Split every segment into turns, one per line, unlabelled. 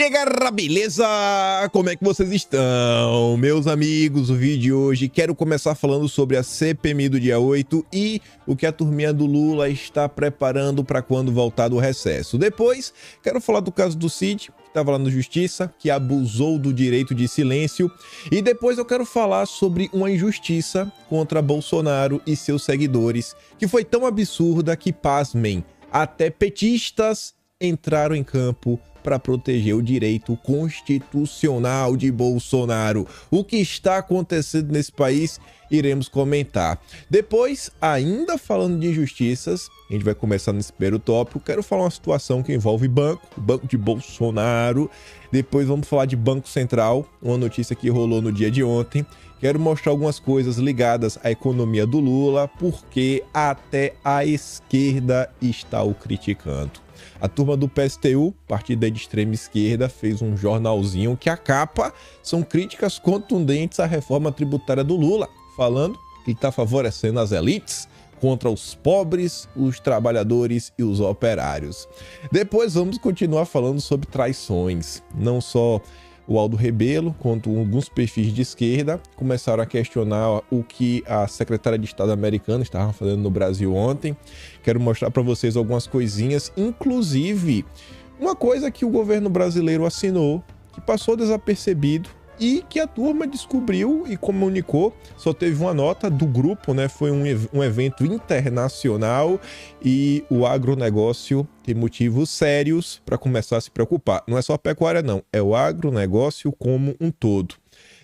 aí, galera, beleza? Como é que vocês estão? Meus amigos, o vídeo de hoje, quero começar falando sobre a CPMI do dia 8 e o que a turminha do Lula está preparando para quando voltar do recesso. Depois, quero falar do caso do Cid, que estava lá na justiça, que abusou do direito de silêncio. E depois eu quero falar sobre uma injustiça contra Bolsonaro e seus seguidores, que foi tão absurda que, pasmem, até petistas entraram em campo para proteger o direito constitucional de Bolsonaro. O que está acontecendo nesse país, iremos comentar. Depois, ainda falando de injustiças, a gente vai começar nesse primeiro tópico. Quero falar uma situação que envolve o banco de Bolsonaro. Depois vamos falar de Banco Central, uma notícia que rolou no dia de ontem. Quero mostrar algumas coisas ligadas à economia do Lula, porque até a esquerda está o criticando. A turma do PSTU, partido de extrema esquerda, fez um jornalzinho que a capa são críticas contundentes à reforma tributária do Lula, falando que está favorecendo as elites contra os pobres, os trabalhadores e os operários. Depois vamos continuar falando sobre traições. Não só o Aldo Rebelo, quanto alguns perfis de esquerda começaram a questionar o que a secretária de Estado americana estava fazendo no Brasil ontem. Quero mostrar para vocês algumas coisinhas, inclusive uma coisa que o governo brasileiro assinou, que passou desapercebido e que a turma descobriu e comunicou. Só teve uma nota do grupo, né? Foi um evento internacional e o agronegócio tem motivos sérios para começar a se preocupar. Não é só a pecuária, não. É o agronegócio como um todo.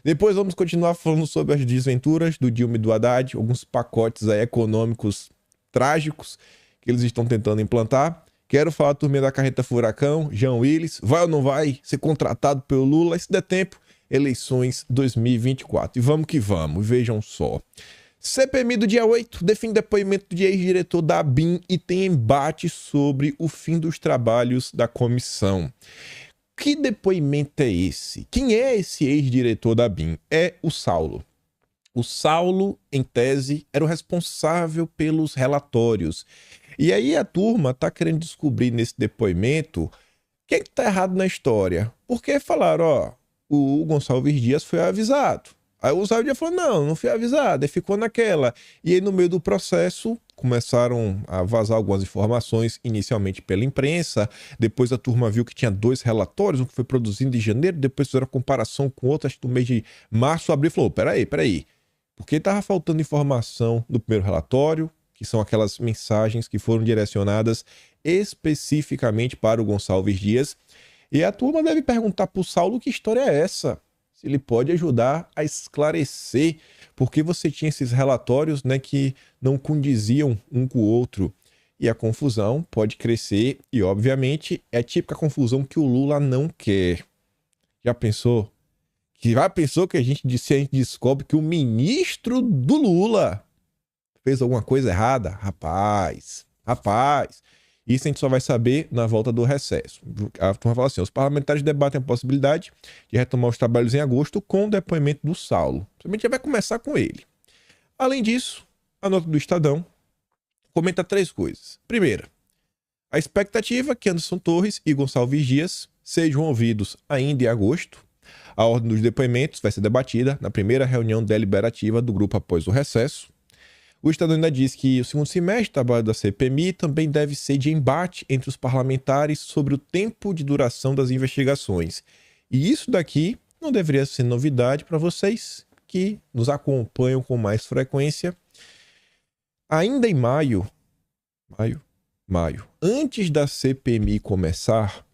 Depois vamos continuar falando sobre as desventuras do Dilma e do Haddad, alguns pacotes aí econômicos trágicos que eles estão tentando implantar. Quero falar da turminha da carreta furacão, Jean Willis, vai ou não vai ser contratado pelo Lula? Se der tempo, eleições 2024. E vamos que vamos, vejam só. CPMI do dia 8 define depoimento de ex-diretor da ABIN e tem embate sobre o fim dos trabalhos da comissão. Que depoimento é esse? Quem é esse ex-diretor da ABIN? É o Saulo. O Saulo, em tese, era o responsável pelos relatórios. E aí a turma tá querendo descobrir nesse depoimento quem que tá errado na história. Porque falaram, ó, o Gonçalves Dias foi avisado. Aí o Gonçalves Dias falou, não fui avisado, aí ficou naquela. E aí no meio do processo começaram a vazar algumas informações, inicialmente pela imprensa, depois a turma viu que tinha 2 relatórios, um que foi produzido em janeiro, depois fizeram a comparação com outro, acho que no mês de março, abril, falou, peraí, porque estava faltando informação do primeiro relatório, que são aquelas mensagens que foram direcionadas especificamente para o Gonçalves Dias. E a turma deve perguntar para o Saulo que história é essa, se ele pode ajudar a esclarecer, porque você tinha esses relatórios, né, que não condiziam um com o outro. E a confusão pode crescer e, obviamente, é a típica confusão que o Lula não quer. Já pensou? Que a gente descobre que o ministro do Lula fez alguma coisa errada? Rapaz... Isso a gente só vai saber na volta do recesso. A turma fala assim, os parlamentares debatem a possibilidade de retomar os trabalhos em agosto com o depoimento do Saulo. A gente já vai começar com ele. Além disso, a nota do Estadão comenta 3 coisas. Primeira, a expectativa é que Anderson Torres e Gonçalves Dias sejam ouvidos ainda em agosto. A ordem dos depoimentos vai ser debatida na primeira reunião deliberativa do grupo após o recesso. O Estadão ainda diz que o segundo semestre do trabalho da CPMI também deve ser de embate entre os parlamentares sobre o tempo de duração das investigações. E isso daqui não deveria ser novidade para vocês que nos acompanham com mais frequência. Ainda em maio, antes da CPMI começar,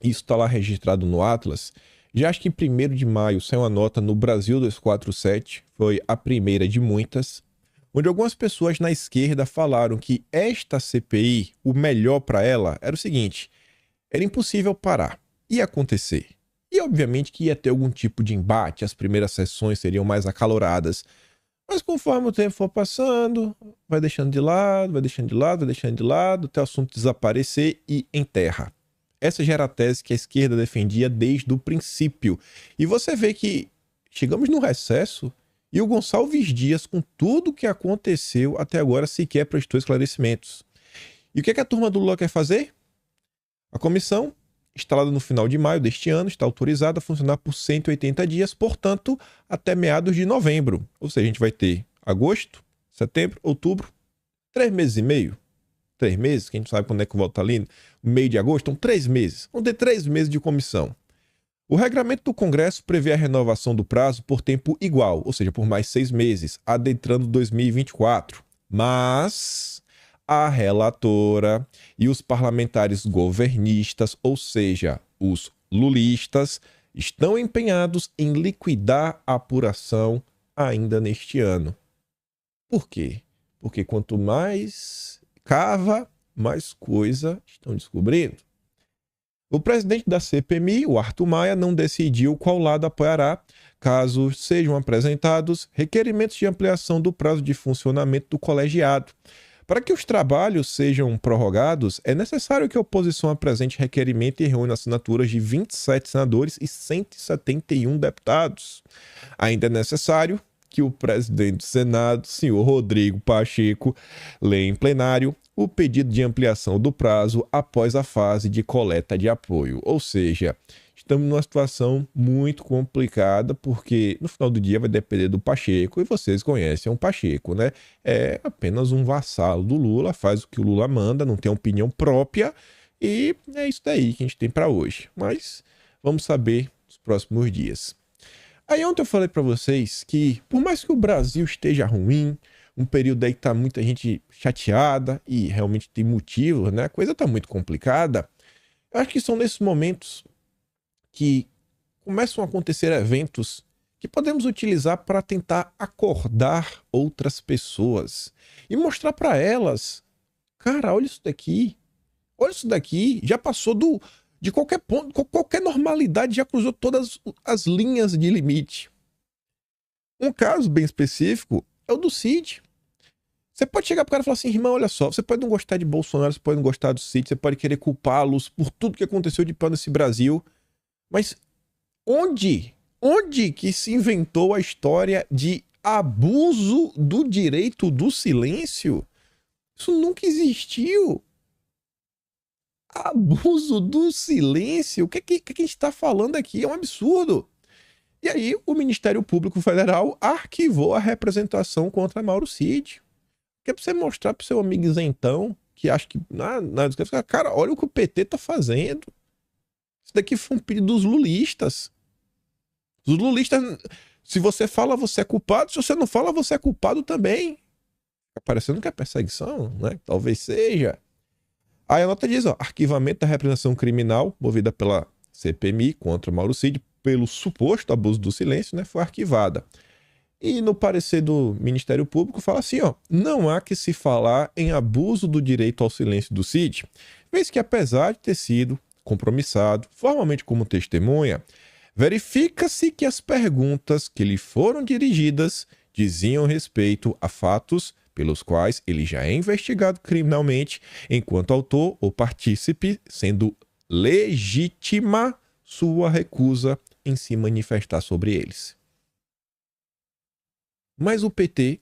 isso está lá registrado no Atlas, já acho que em 1º de maio saiu uma nota no Brasil 247, foi a primeira de muitas, onde algumas pessoas na esquerda falaram que esta CPI, o melhor para ela, era o seguinte, era impossível parar, ia acontecer. E obviamente que ia ter algum tipo de embate, as primeiras sessões seriam mais acaloradas. Mas conforme o tempo for passando, vai deixando de lado, até o assunto desaparecer e enterra. Essa já era a tese que a esquerda defendia desde o princípio. E você vê que chegamos no recesso e o Gonçalves Dias, com tudo o que aconteceu até agora, sequer prestou esclarecimentos. E o que a turma do Lula quer fazer? A comissão instalada no final de maio deste ano, está autorizada a funcionar por 180 dias, portanto, até meados de novembro. Ou seja, a gente vai ter agosto, setembro, outubro, 3 meses e meio. 3 meses, que a gente sabe quando é que volta ali, no meio de agosto, então 3 meses. Vamos ter 3 meses de comissão. O regramento do Congresso prevê a renovação do prazo por tempo igual, ou seja, por mais 6 meses, adentrando 2024. Mas a relatora e os parlamentares governistas, ou seja, os lulistas, estão empenhados em liquidar a apuração ainda neste ano. Por quê? Porque quanto mais cava, mais coisa estão descobrindo. O presidente da CPMI, o Arthur Maia, não decidiu qual lado apoiará, caso sejam apresentados requerimentos de ampliação do prazo de funcionamento do colegiado. Para que os trabalhos sejam prorrogados, é necessário que a oposição apresente requerimento e reúna assinaturas de 27 senadores e 171 deputados. Ainda é necessário que o presidente do Senado, senhor Rodrigo Pacheco, leia em plenário o pedido de ampliação do prazo após a fase de coleta de apoio. Ou seja, estamos numa situação muito complicada, porque no final do dia vai depender do Pacheco, e vocês conhecem o Pacheco, né? É apenas um vassalo do Lula, faz o que o Lula manda, não tem opinião própria, e é isso daí que a gente tem para hoje. Mas vamos saber nos próximos dias. Aí ontem eu falei para vocês que, por mais que o Brasil esteja ruim, um período aí que tá muita gente chateada e realmente tem motivo, né? A coisa tá muito complicada. Eu acho que são nesses momentos que começam a acontecer eventos que podemos utilizar para tentar acordar outras pessoas e mostrar para elas, cara, olha isso daqui, já passou de qualquer ponto, qualquer normalidade, já cruzou todas as linhas de limite. Um caso bem específico é o do Cid. Você pode chegar pro cara e falar assim, irmão, olha só, você pode não gostar de Bolsonaro, você pode não gostar do Cid, você pode querer culpá-los por tudo que aconteceu de pior nesse Brasil, mas onde que se inventou a história de abuso do direito do silêncio? Isso nunca existiu. Abuso do silêncio? O que a gente está falando aqui? É um absurdo. E aí o Ministério Público Federal arquivou a representação contra Mauro Cid. Que é pra você mostrar pro seu amigo isentão, que acha que... cara, olha o que o PT tá fazendo. Isso daqui foi um pedido dos lulistas. Os lulistas, se você fala, você é culpado. Se você não fala, você é culpado também. Tá parecendo que é perseguição, né? Talvez seja. Aí a nota diz, ó, arquivamento da representação criminal movida pela CPMI contra Mauro Cid pelo suposto abuso do silêncio, né? Foi arquivada. E no parecer do Ministério Público fala assim, ó, não há que se falar em abuso do direito ao silêncio do Cid, vez que apesar de ter sido compromissado formalmente como testemunha, verifica-se que as perguntas que lhe foram dirigidas diziam respeito a fatos pelos quais ele já é investigado criminalmente enquanto autor ou partícipe, sendo legítima sua recusa em se manifestar sobre eles. Mas o PT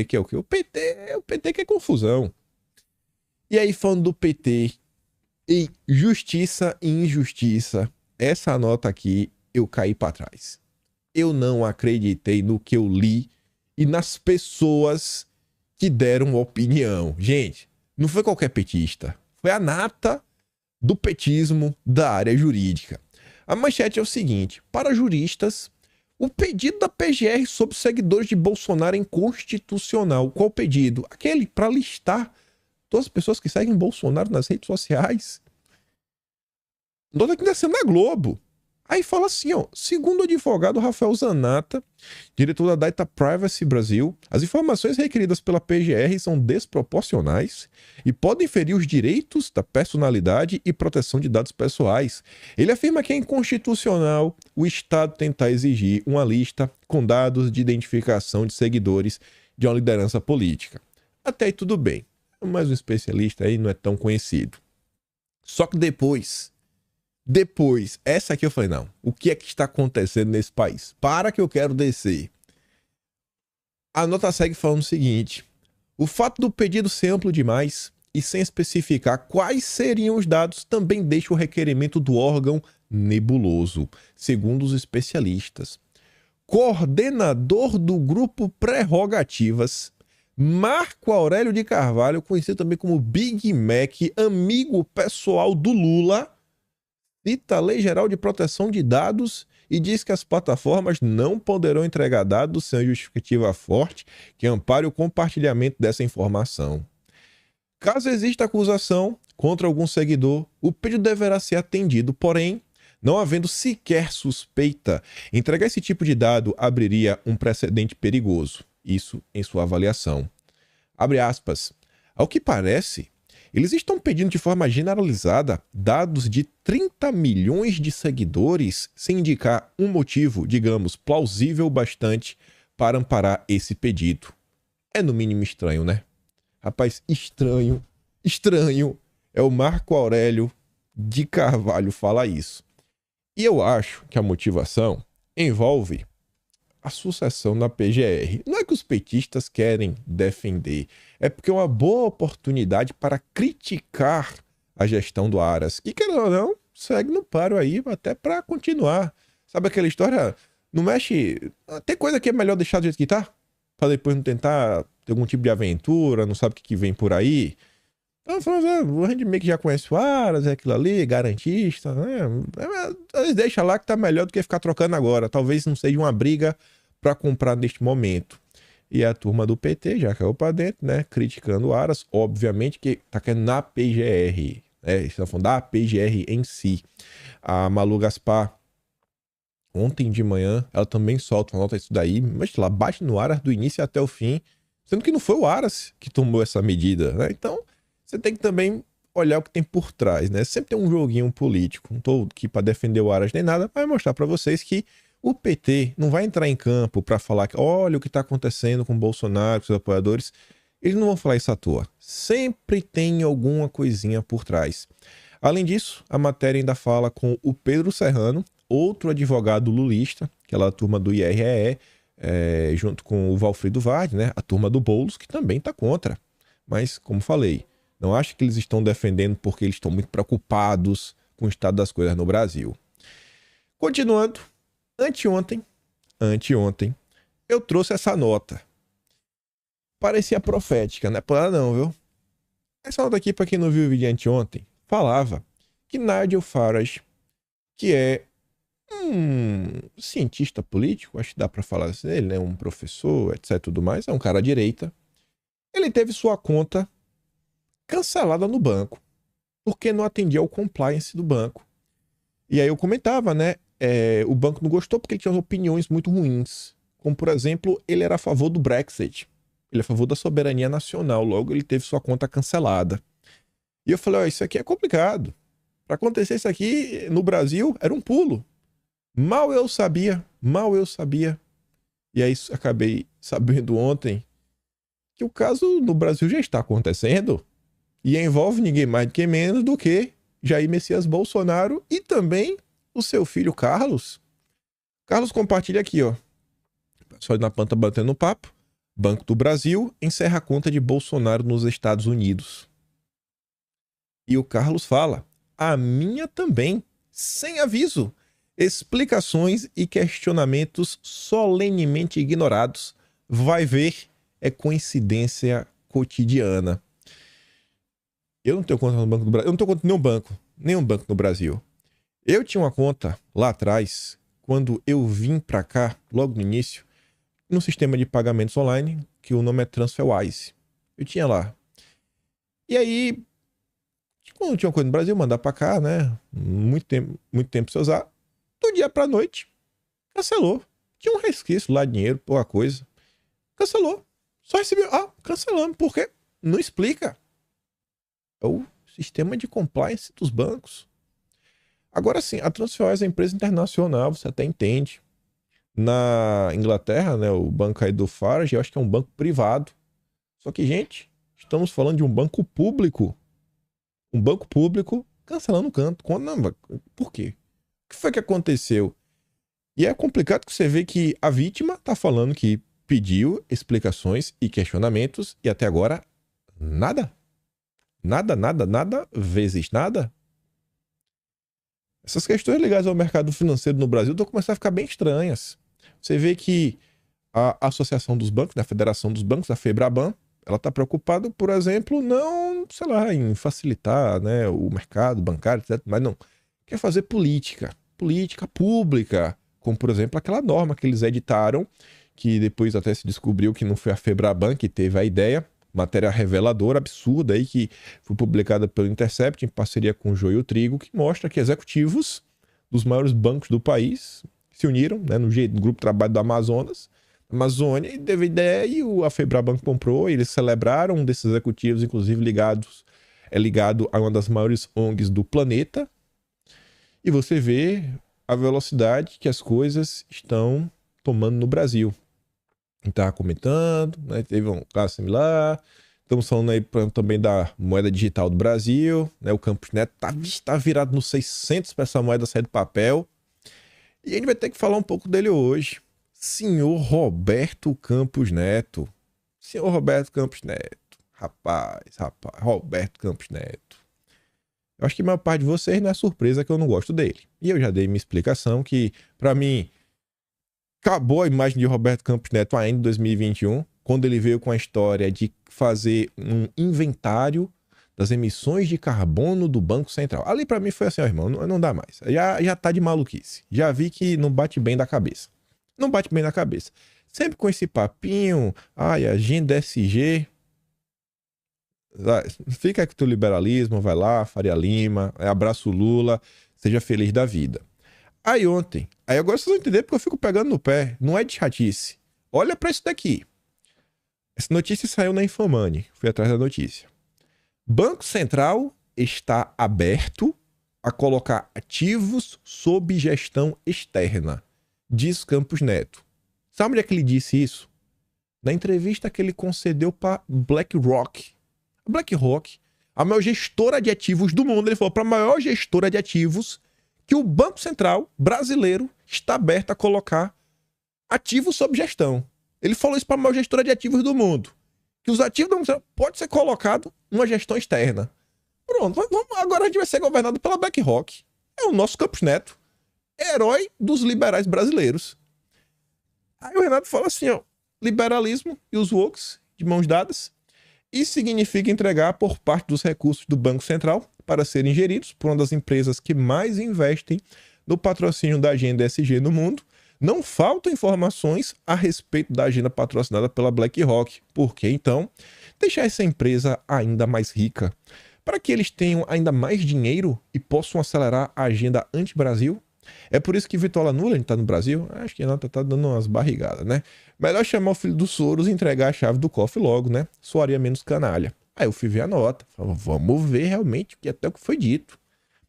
que é o quê? O PT que é confusão. E aí, falando do PT e justiça e injustiça, essa nota aqui eu caí para trás. Eu não acreditei no que eu li e nas pessoas que deram opinião. Gente, não foi qualquer petista. Foi a nata do petismo da área jurídica. A manchete é o seguinte: para juristas, o pedido da PGR sobre seguidores de Bolsonaro é inconstitucional. Qual pedido? Aquele para listar todas as pessoas que seguem Bolsonaro nas redes sociais. Nota que nasceu na Globo. Aí fala assim, ó, segundo o advogado Rafael Zanata, diretor da Data Privacy Brasil, as informações requeridas pela PGR são desproporcionais e podem ferir os direitos da personalidade e proteção de dados pessoais. Ele afirma que é inconstitucional o Estado tentar exigir uma lista com dados de identificação de seguidores de uma liderança política. Até aí tudo bem, mas um especialista aí não é tão conhecido. Só que depois, essa aqui eu falei, não, o que é que está acontecendo nesse país? Para que eu quero descer. A nota segue falando o seguinte: o fato do pedido ser amplo demais e sem especificar quais seriam os dados, também deixa o requerimento do órgão nebuloso, segundo os especialistas. Coordenador do grupo Prerrogativas, Marco Aurélio de Carvalho, conhecido também como Big Mac, amigo pessoal do Lula, cita a Lei Geral de Proteção de Dados e diz que as plataformas não poderão entregar dados sem justificativa forte que ampare o compartilhamento dessa informação. Caso exista acusação contra algum seguidor, o pedido deverá ser atendido, porém, não havendo sequer suspeita, entregar esse tipo de dado abriria um precedente perigoso. Isso em sua avaliação. Abre aspas. Ao que parece, eles estão pedindo de forma generalizada dados de 30 milhões de seguidores sem indicar um motivo, digamos, plausível bastante para amparar esse pedido. É no mínimo estranho, né? Rapaz, estranho é o Marco Aurélio de Carvalho falar isso. E eu acho que a motivação envolve a sucessão na PGR. Não é que os petistas querem defender, é porque é uma boa oportunidade para criticar a gestão do Aras. E querendo ou não, segue no paro aí até para continuar. Sabe aquela história? Não mexe... Tem coisa que é melhor deixar do jeito que tá? Para depois não tentar ter algum tipo de aventura, não sabe o que vem por aí. Então, a gente meio que já conhece o Aras, é aquilo ali, garantista, né? Eles deixam lá que tá melhor do que ficar trocando agora. Talvez não seja uma briga para comprar neste momento. E a turma do PT já caiu para dentro, né? Criticando o Aras, obviamente que tá querendo na PGR, né? Estão falando da PGR em si. A Malu Gaspar, ontem de manhã, ela também solta uma nota disso daí, mas lá bate no Aras do início até o fim, sendo que não foi o Aras que tomou essa medida, né? Então, você tem que também olhar o que tem por trás, né? Sempre tem um joguinho político. Não tô aqui para defender o Aras nem nada, mas mostrar para vocês que o PT não vai entrar em campo para falar que olha o que está acontecendo com o Bolsonaro, com os apoiadores. Eles não vão falar isso à toa. Sempre tem alguma coisinha por trás. Além disso, a matéria ainda fala com o Pedro Serrano, outro advogado lulista, aquela turma do IREE, junto com o Valfrido Vardi, né? A turma do Boulos, que também está contra. Mas, como falei, não acho que eles estão defendendo porque eles estão muito preocupados com o estado das coisas no Brasil. Continuando, anteontem, eu trouxe essa nota. Parecia profética, não é para não, viu? Essa nota aqui, para quem não viu o vídeo de anteontem, falava que Nigel Farage, que é um cientista político, acho que dá para falar assim, ele é um professor, etc, tudo mais, é um cara à direita, ele teve sua conta cancelada no banco, porque não atendia ao compliance do banco. E aí eu comentava, né? O banco não gostou porque ele tinha opiniões muito ruins. Como, por exemplo, ele era a favor do Brexit. Ele é a favor da soberania nacional. Logo, ele teve sua conta cancelada. E eu falei, isso aqui é complicado. Para acontecer isso aqui no Brasil, era um pulo. Mal eu sabia. E aí acabei sabendo ontem que o caso no Brasil já está acontecendo. E envolve ninguém mais do que menos do que Jair Messias Bolsonaro e também o seu filho Carlos. Carlos compartilha aqui, ó. Pessoal na Panta batendo papo. Banco do Brasil encerra a conta de Bolsonaro nos Estados Unidos. E o Carlos fala, a minha também, sem aviso. Explicações e questionamentos solenemente ignorados. Vai ver, é coincidência cotidiana. Eu não tenho conta no Banco do Brasil. Eu não tenho conta em nenhum banco no Brasil. Eu tinha uma conta lá atrás, quando eu vim pra cá, logo no início, num sistema de pagamentos online, que o nome é TransferWise. Eu tinha lá. E aí, quando eu tinha uma coisa no Brasil, mandar pra cá, né? Muito tempo sem usar. Do dia pra noite, cancelou. Tinha um resquício lá, dinheiro, pouca coisa. Cancelou. Só recebeu. Cancelamos. Por quê? Não explica. É o sistema de compliance dos bancos. Agora sim, a TransferWise é empresa internacional, você até entende. Na Inglaterra, né, o banco aí do Farage, eu acho que é um banco privado. Só que, gente, estamos falando de um banco público. Um banco público cancelando o canto. Por quê? O que foi que aconteceu? E é complicado que você vê que a vítima está falando que pediu explicações e questionamentos e até agora nada. Nada vezes nada? Essas questões ligadas ao mercado financeiro no Brasil estão começando a ficar bem estranhas. Você vê que a Associação dos Bancos, né, a Federação dos Bancos, a FEBRABAN, ela está preocupada, por exemplo, não, sei lá, em facilitar, né, o mercado bancário, etc., mas não. Quer fazer política pública, como, por exemplo, aquela norma que eles editaram, que depois até se descobriu que não foi a FEBRABAN que teve a ideia, matéria reveladora, absurda, aí, que foi publicada pelo Intercept em parceria com o Joio Trigo, que mostra que executivos dos maiores bancos do país se uniram, né, no grupo de trabalho do Amazonas, Amazônia, e teve ideia e a FEBRABAN comprou, e eles celebraram um desses executivos, inclusive ligado a uma das maiores ONGs do planeta, e você vê a velocidade que as coisas estão tomando no Brasil. A gente estava comentando, né, teve um caso similar, estamos falando aí também da moeda digital do Brasil, né, o Campos Neto tá virado nos 600 para essa moeda sair do papel, e a gente vai ter que falar um pouco dele hoje. Senhor Roberto Campos Neto. Senhor Roberto Campos Neto. Rapaz, Roberto Campos Neto. Eu acho que a maior parte de vocês não é surpresa que eu não gosto dele. E eu já dei minha explicação que, para mim, acabou a imagem de Roberto Campos Neto ainda em 2021, quando ele veio com a história de fazer um inventário das emissões de carbono do Banco Central. Ali para mim foi assim, ó, irmão, não dá mais. Já tá de maluquice. Já vi que não bate bem da cabeça. Não bate bem na cabeça. Sempre com esse papinho, agenda SG. Fica aí com o teu liberalismo, vai lá, Faria Lima, abraço Lula, seja feliz da vida. Aí agora vocês vão entender porque eu fico pegando no pé, não é de chatice. Olha pra isso daqui. Essa notícia saiu na Infomani, fui atrás da notícia. Banco Central está aberto a colocar ativos sob gestão externa, diz Campos Neto. Sabe onde é que ele disse isso? Na entrevista que ele concedeu para BlackRock. A BlackRock, a maior gestora de ativos do mundo, ele falou para a maior gestora de ativos que o Banco Central brasileiro está aberto a colocar ativos sob gestão. Ele falou isso para a maior gestora de ativos do mundo. Que os ativos do Banco Central podem ser colocados numa gestão externa. Pronto, agora a gente vai ser governado pela BlackRock. É o nosso Campos Neto. Herói dos liberais brasileiros. Aí o Renato fala assim, ó, liberalismo e os wokes de mãos dadas. Isso significa entregar por parte dos recursos do Banco Central para serem geridos por uma das empresas que mais investem no patrocínio da agenda ESG no mundo. Não faltam informações a respeito da agenda patrocinada pela BlackRock. Por que, então, deixar essa empresa ainda mais rica? Para que eles tenham ainda mais dinheiro e possam acelerar a agenda anti-Brasil? É por isso que Vitória Nuland está no Brasil? Acho que não, tá dando umas barrigadas, né? Melhor chamar o filho do Soros e entregar a chave do cofre logo, né? Soaria menos canalha. Aí eu fui ver a nota. Falei, vamos ver realmente até o que foi dito.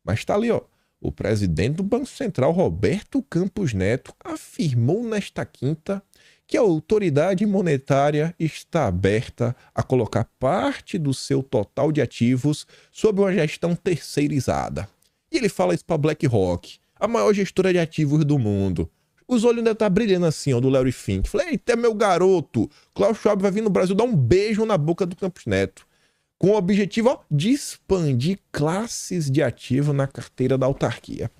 Mas tá ali, ó. O presidente do Banco Central, Roberto Campos Neto, afirmou nesta quinta que a autoridade monetária está aberta a colocar parte do seu total de ativos sob uma gestão terceirizada. E ele fala isso para BlackRock, a maior gestora de ativos do mundo. Os olhos ainda tá brilhando assim, ó, do Larry Fink. Falei, eita, meu garoto, Klaus Schwab vai vir no Brasil dar um beijo na boca do Campos Neto. Com o objetivo, ó, de expandir classes de ativo na carteira da autarquia.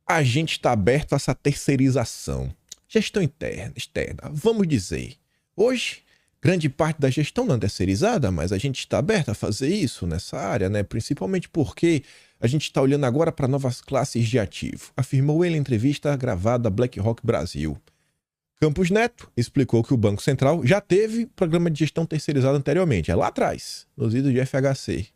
A gente está aberto a essa terceirização. Gestão interna, externa, vamos dizer. Hoje, grande parte da gestão não é terceirizada, mas a gente está aberto a fazer isso nessa área, né? Principalmente porque a gente está olhando agora para novas classes de ativo, afirmou ele em entrevista gravada à BlackRock Brasil. Campos Neto explicou que o Banco Central já teve programa de gestão terceirizado anteriormente, lá atrás, nos idos de FHC,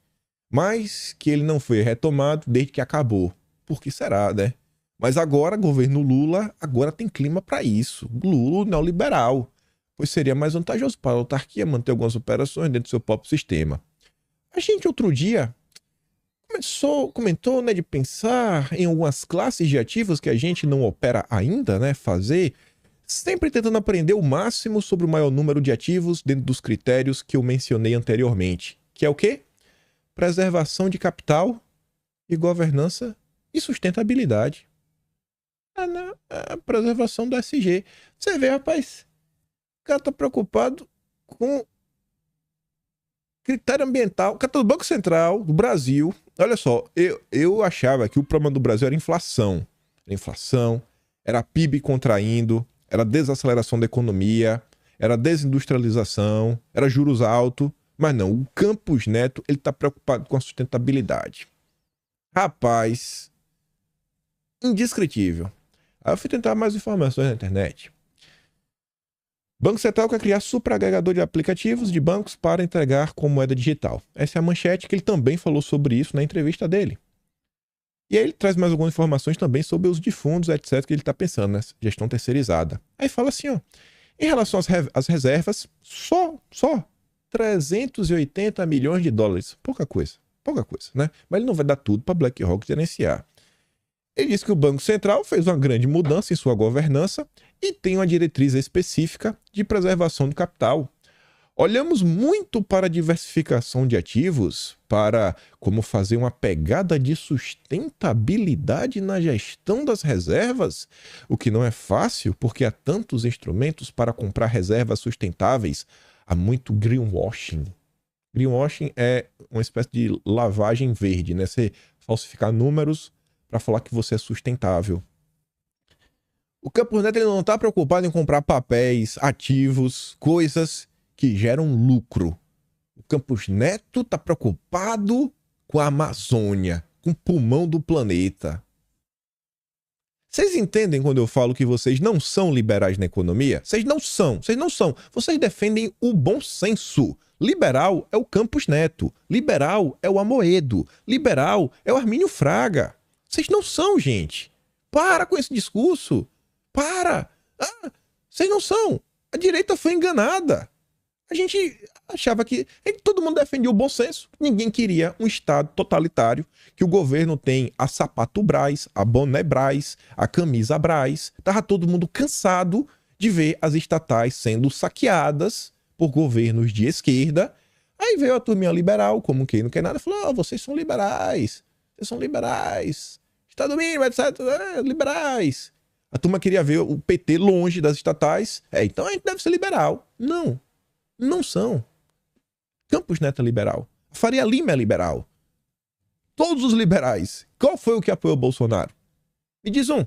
mas que ele não foi retomado desde que acabou. Por que será, né? Mas agora, governo Lula, agora tem clima para isso. Lula neoliberal, pois seria mais vantajoso para a autarquia manter algumas operações dentro do seu próprio sistema. A gente outro dia comentou, né, de pensar em algumas classes de ativos que a gente não opera ainda, né, fazer, sempre tentando aprender o máximo sobre o maior número de ativos dentro dos critérios que eu mencionei anteriormente, que é o quê? Preservação de capital e governança e sustentabilidade. A preservação do SG. Você vê, rapaz, o cara tá preocupado com Critério ambiental, o Banco Central do Brasil. Olha só, eu achava que o problema do Brasil era inflação. Era inflação, era PIB contraindo, era desaceleração da economia, era desindustrialização, era juros altos. Mas não, o Campos Neto, ele tá preocupado com a sustentabilidade. Rapaz, indescritível. Aí eu fui tentar mais informações na internet. Banco Central quer criar superagregador de aplicativos de bancos para entregar com moeda digital. Essa é a manchete, que ele também falou sobre isso na entrevista dele. E aí ele traz mais algumas informações também sobre os de fundos, etc, que ele está pensando, né? Gestão terceirizada. Aí fala assim, ó. Em relação às reservas, só 380 milhões de dólares. Pouca coisa, né? Mas ele não vai dar tudo para BlackRock gerenciar. Ele disse que o Banco Central fez uma grande mudança em sua governança e tem uma diretriz específica de preservação do capital. Olhamos muito para a diversificação de ativos, para como fazer uma pegada de sustentabilidade na gestão das reservas, o que não é fácil porque há tantos instrumentos para comprar reservas sustentáveis. Há muito greenwashing. Greenwashing é uma espécie de lavagem verde, né? Você falsificar números para falar que você é sustentável. O Campos Neto ele não está preocupado em comprar papéis, ativos, coisas que geram lucro. O Campos Neto está preocupado com a Amazônia, com o pulmão do planeta. Vocês entendem quando eu falo que vocês não são liberais na economia? Vocês não são. Vocês defendem o bom senso. Liberal é o Campos Neto. Liberal é o Amoedo. Liberal é o Armínio Fraga. Vocês não são, gente. Para com esse discurso. Para. Vocês não são. A direita foi enganada. A gente achava que todo mundo defendia o bom senso. Ninguém queria um Estado totalitário, que o governo tem a sapato Brás, a boné Brás, a camisa Brás. Tava todo mundo cansado de ver as estatais sendo saqueadas por governos de esquerda. Aí veio a turminha liberal, como quem não quer nada, e falou: vocês são liberais. Vocês são liberais. Estado mínimo, etc. Liberais. A turma queria ver o PT longe das estatais. Então a gente deve ser liberal. Não são. Campos Neto é liberal. A Faria Lima é liberal. Todos os liberais. Qual foi o que apoiou o Bolsonaro? Me diz um.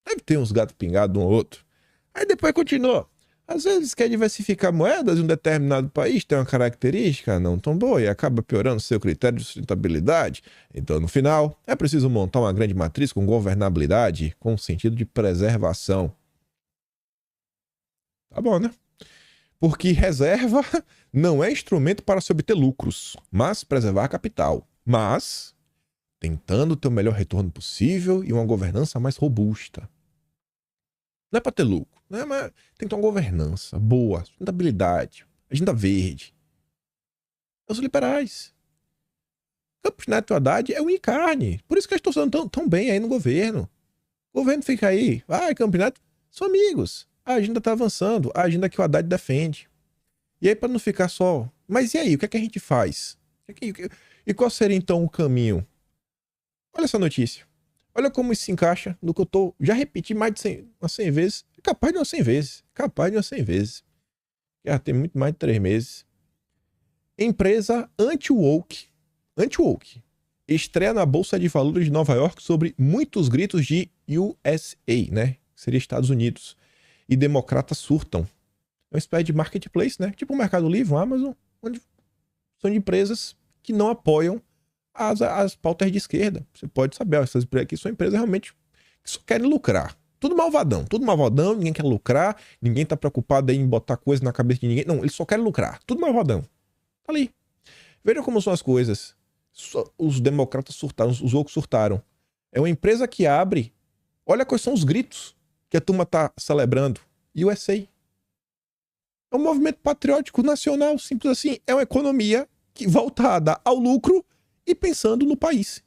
Deve ter uns gatos pingados um ou outro. Aí depois continua. Às vezes quer diversificar moedas em um determinado país, tem uma característica não tão boa e acaba piorando seu critério de sustentabilidade. Então, no final, é preciso montar uma grande matriz com governabilidade, com sentido de preservação. Tá bom, né? Porque reserva não é instrumento para se obter lucros, mas preservar capital. Mas tentando ter o melhor retorno possível e uma governança mais robusta. Não é para ter lucro, né? Mas tem que ter uma governança boa, sustentabilidade, agenda verde. Os liberais. Campos Neto e Haddad é unha e carne. Por isso que eles estão tão bem aí no governo. O governo fica aí. Campos Neto são amigos. A agenda está avançando. A agenda que o Haddad defende. E aí, para não ficar só... Mas e aí? O que é que a gente faz? E qual seria, então, o caminho? Olha essa notícia. Olha como isso se encaixa no que eu já repeti mais de 100 vezes. Capaz de umas 100 vezes. Já tem muito mais de 3 meses. Empresa anti-woke estreia na Bolsa de Valores de Nova York sobre muitos gritos de USA, né? Seria Estados Unidos. E democratas surtam. É uma espécie de marketplace, né? Tipo o Mercado Livre, o Amazon, onde são de empresas que não apoiam as pautas de esquerda. Você pode saber, essas empresas aqui são empresas realmente que só querem lucrar. Tudo malvadão, ninguém quer lucrar, ninguém tá preocupado em botar coisa na cabeça de ninguém. Não, eles só querem lucrar. Tudo malvadão. Tá ali. Veja como são as coisas. Os democratas surtaram, os outros surtaram. É uma empresa que abre. Olha quais são os gritos que a turma tá celebrando. USA. É um movimento patriótico nacional, simples assim. É uma economia voltada ao lucro e pensando no país.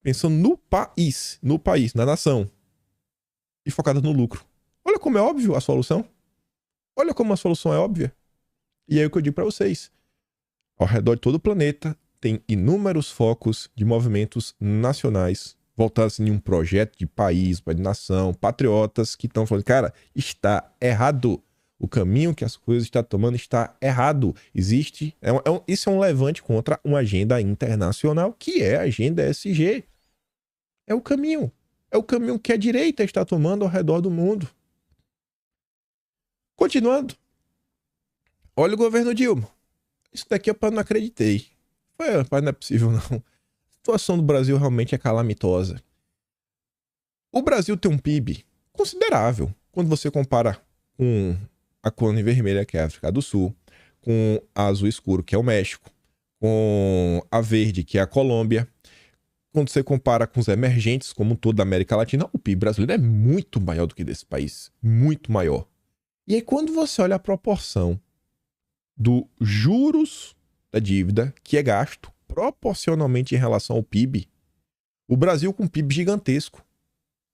Pensando no país, na nação. E focada no lucro. Olha como é óbvio a solução. Olha como a solução é óbvia. E é o que eu digo para vocês. Ao redor de todo o planeta, tem inúmeros focos de movimentos nacionais voltados em um projeto de país, de nação, patriotas que estão falando, cara, está errado. O caminho que as coisas estão tomando está errado. Isso é um levante contra uma agenda internacional, que é a agenda ESG. É o caminho. É o caminho que a direita está tomando ao redor do mundo. Continuando. Olha o governo Dilma. Isso daqui eu não acreditei. Mas não é possível, não. A situação do Brasil realmente é calamitosa. O Brasil tem um PIB considerável quando você compara com a cone vermelha, que é a África do Sul, com a azul escuro, que é o México, com a verde, que é a Colômbia. Quando você compara com os emergentes, como toda a América Latina, o PIB brasileiro é muito maior do que desse país. Muito maior. E aí, quando você olha a proporção do juros da dívida que é gasto proporcionalmente em relação ao PIB, o Brasil com um PIB gigantesco.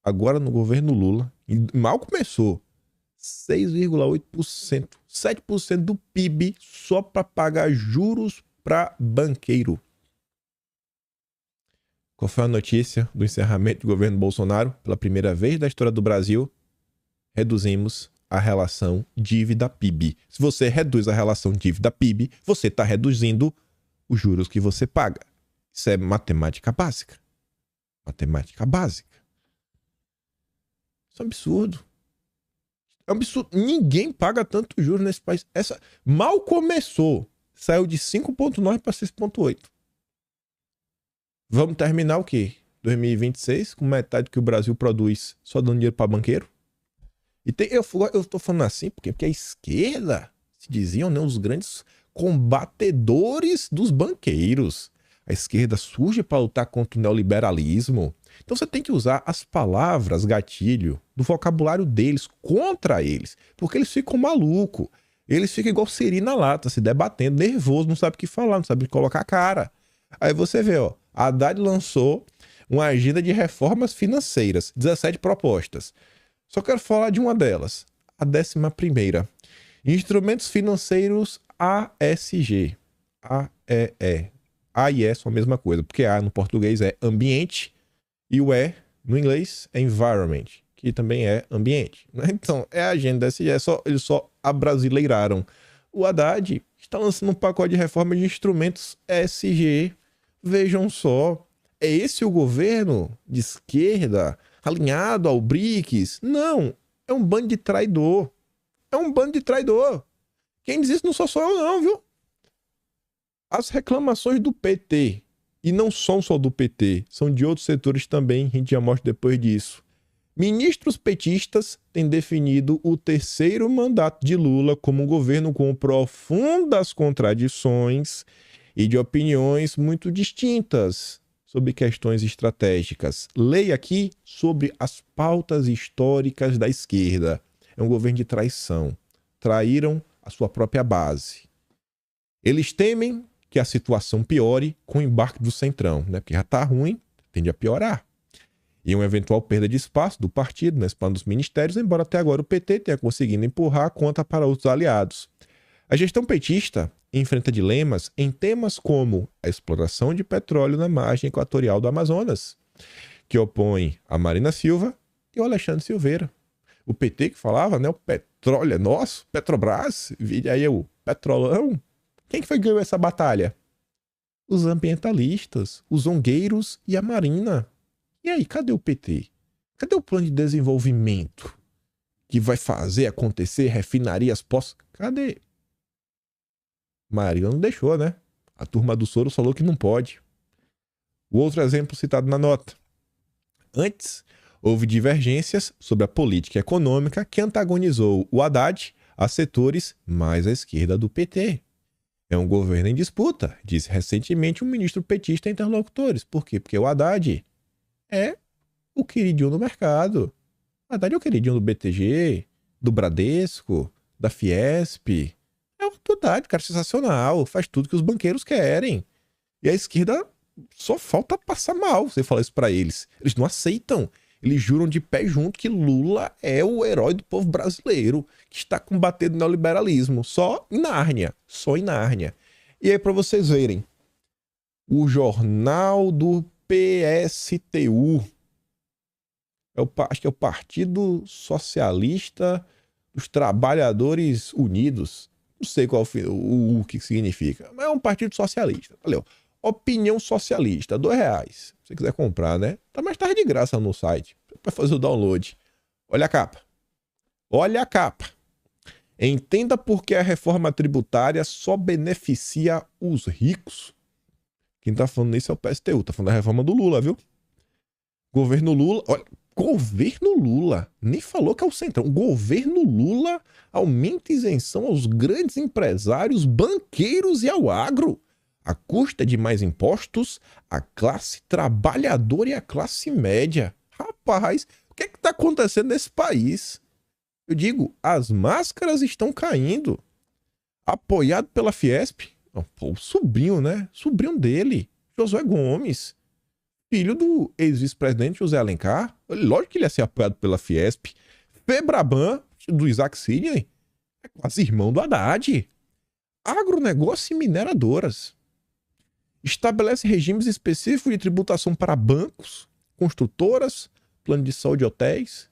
Agora, no governo Lula, mal começou, 6,8%, 7% do PIB só para pagar juros para banqueiro. Qual foi a notícia do encerramento do governo Bolsonaro? Pela primeira vez da história do Brasil, reduzimos a relação dívida-PIB. Se você reduz a relação dívida-PIB, você está reduzindo os juros que você paga. Isso é matemática básica. Matemática básica. Isso é um absurdo. É um absurdo. Ninguém paga tanto juros nesse país. Mal começou. Saiu de 5,9 para 6,8. Vamos terminar o quê? 2026, com metade do que o Brasil produz, só dando dinheiro para banqueiro? E eu tô falando assim porque a esquerda, se diziam, né, os grandes combatedores dos banqueiros. A esquerda surge para lutar contra o neoliberalismo. Então você tem que usar as palavras gatilho do vocabulário deles contra eles, porque eles ficam malucos. Eles ficam igual siri na lata, se debatendo, nervoso, não sabe o que falar, não sabe colocar a cara. Aí você vê, ó, a Haddad lançou uma agenda de reformas financeiras, 17 propostas. Só quero falar de uma delas, a 11ª. Instrumentos financeiros ASG. AEE. A e E são a mesma coisa, porque A no português é ambiente e o E no inglês é environment, que também é ambiente. Então, é a agenda ESG, eles só abrasileiraram. O Haddad está lançando um pacote de reforma de instrumentos ESG. Vejam só, é esse o governo de esquerda alinhado ao BRICS? Não, é um bando de traidor. É um bando de traidor. Quem diz isso não sou só eu não, viu? As reclamações do PT, e não são só do PT, são de outros setores também, a gente já mostra depois disso. Ministros petistas têm definido o 3º mandato de Lula como um governo com profundas contradições e de opiniões muito distintas sobre questões estratégicas. Leia aqui sobre as pautas históricas da esquerda. É um governo de traição. Traíram a sua própria base. Eles temem que a situação piore com o embarque do Centrão, né? Porque já está ruim, tende a piorar. E uma eventual perda de espaço do partido na expansão dos ministérios, embora até agora o PT tenha conseguido empurrar a conta para outros aliados. A gestão petista enfrenta dilemas em temas como a exploração de petróleo na margem equatorial do Amazonas, que opõe a Marina Silva e o Alexandre Silveira. O PT que falava, né, o petróleo é nosso, Petrobras, e aí o petrolão. Quem que foi que ganhou essa batalha? Os ambientalistas, os zongueiros e a Marina. E aí, cadê o PT? Cadê o plano de desenvolvimento que vai fazer acontecer refinarias pós... Cadê? Marina não deixou, né? A turma do Soros falou que não pode. O outro exemplo citado na nota. Antes, houve divergências sobre a política econômica que antagonizou o Haddad a setores mais à esquerda do PT. É um governo em disputa, disse recentemente um ministro petista a interlocutores. Por quê? Porque o Haddad é o queridinho do mercado. O Haddad é o queridinho do BTG, do Bradesco, da Fiesp. É uma autoridade, cara, sensacional. Faz tudo que os banqueiros querem. E a esquerda só falta passar mal, você fala isso pra eles. Eles não aceitam. Eles juram de pé junto que Lula é o herói do povo brasileiro, que está combatendo o neoliberalismo. Só em Nárnia. Só em Nárnia. E aí, para vocês verem, o jornal do PSTU, acho que é o Partido Socialista dos Trabalhadores Unidos. Não sei qual o que significa, mas é um partido socialista. Valeu. Opinião Socialista, R$2. Se você quiser comprar, né? Tá mais tarde de graça no site. Para fazer o download. Olha a capa. Olha a capa. Entenda por que a reforma tributária só beneficia os ricos. Quem tá falando isso é o PSTU. Tá falando da reforma do Lula, viu? Governo Lula... Olha, governo Lula. Nem falou que é o Centrão. O governo Lula aumenta isenção aos grandes empresários, banqueiros e ao agro. A custa de mais impostos, a classe trabalhadora e a classe média. Rapaz, o que é que tá acontecendo nesse país? Eu digo, as máscaras estão caindo. Apoiado pela Fiesp. Pô, o sobrinho, né? Sobrinho dele, Josué Gomes. Filho do ex-vice-presidente José Alencar. Lógico que ele ia ser apoiado pela Fiesp. Febraban, do Isaac Sidney. É quase irmão do Haddad. Agronegócio e mineradoras. Estabelece regimes específicos de tributação para bancos, construtoras, plano de saúde e hotéis.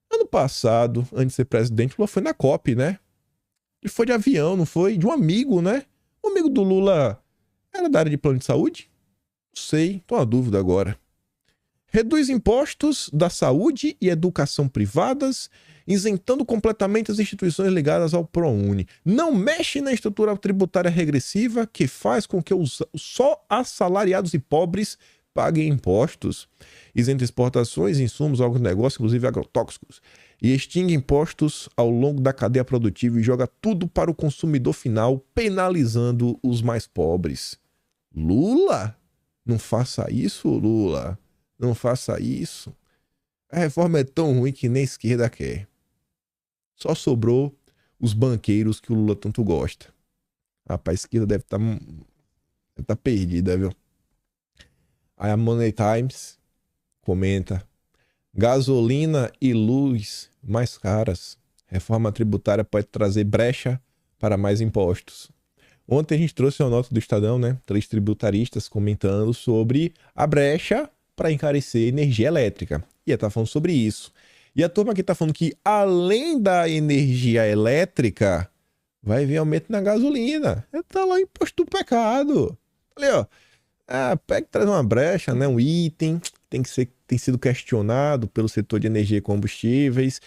Ano passado, antes de ser presidente, Lula foi na COP, né? Ele foi de avião, não foi? De um amigo, né? O amigo do Lula era da área de plano de saúde? Não sei, tô na dúvida agora. Reduz impostos da saúde e educação privadas, isentando completamente as instituições ligadas ao ProUni. Não mexe na estrutura tributária regressiva que faz com que os só assalariados e pobres paguem impostos. Isenta exportações, insumos, agronegócio, inclusive agrotóxicos. E extingue impostos ao longo da cadeia produtiva e joga tudo para o consumidor final, penalizando os mais pobres. Lula? Não faça isso, Lula. Não faça isso. A reforma é tão ruim que nem a esquerda quer. Só sobrou os banqueiros que o Lula tanto gosta. Rapaz, a esquerda deve estar perdida, viu? Aí a Money Times comenta: gasolina e luz mais caras. Reforma tributária pode trazer brecha para mais impostos. Ontem a gente trouxe uma nota do Estadão, né? 3 tributaristas comentando sobre a brecha para encarecer energia elétrica. E tá falando sobre isso. E a turma aqui tá falando que além da energia elétrica, vai vir aumento na gasolina. Tá lá o imposto do pecado. Ali, ó. PEC traz uma brecha, né? Um item que tem sido questionado pelo setor de energia e combustíveis,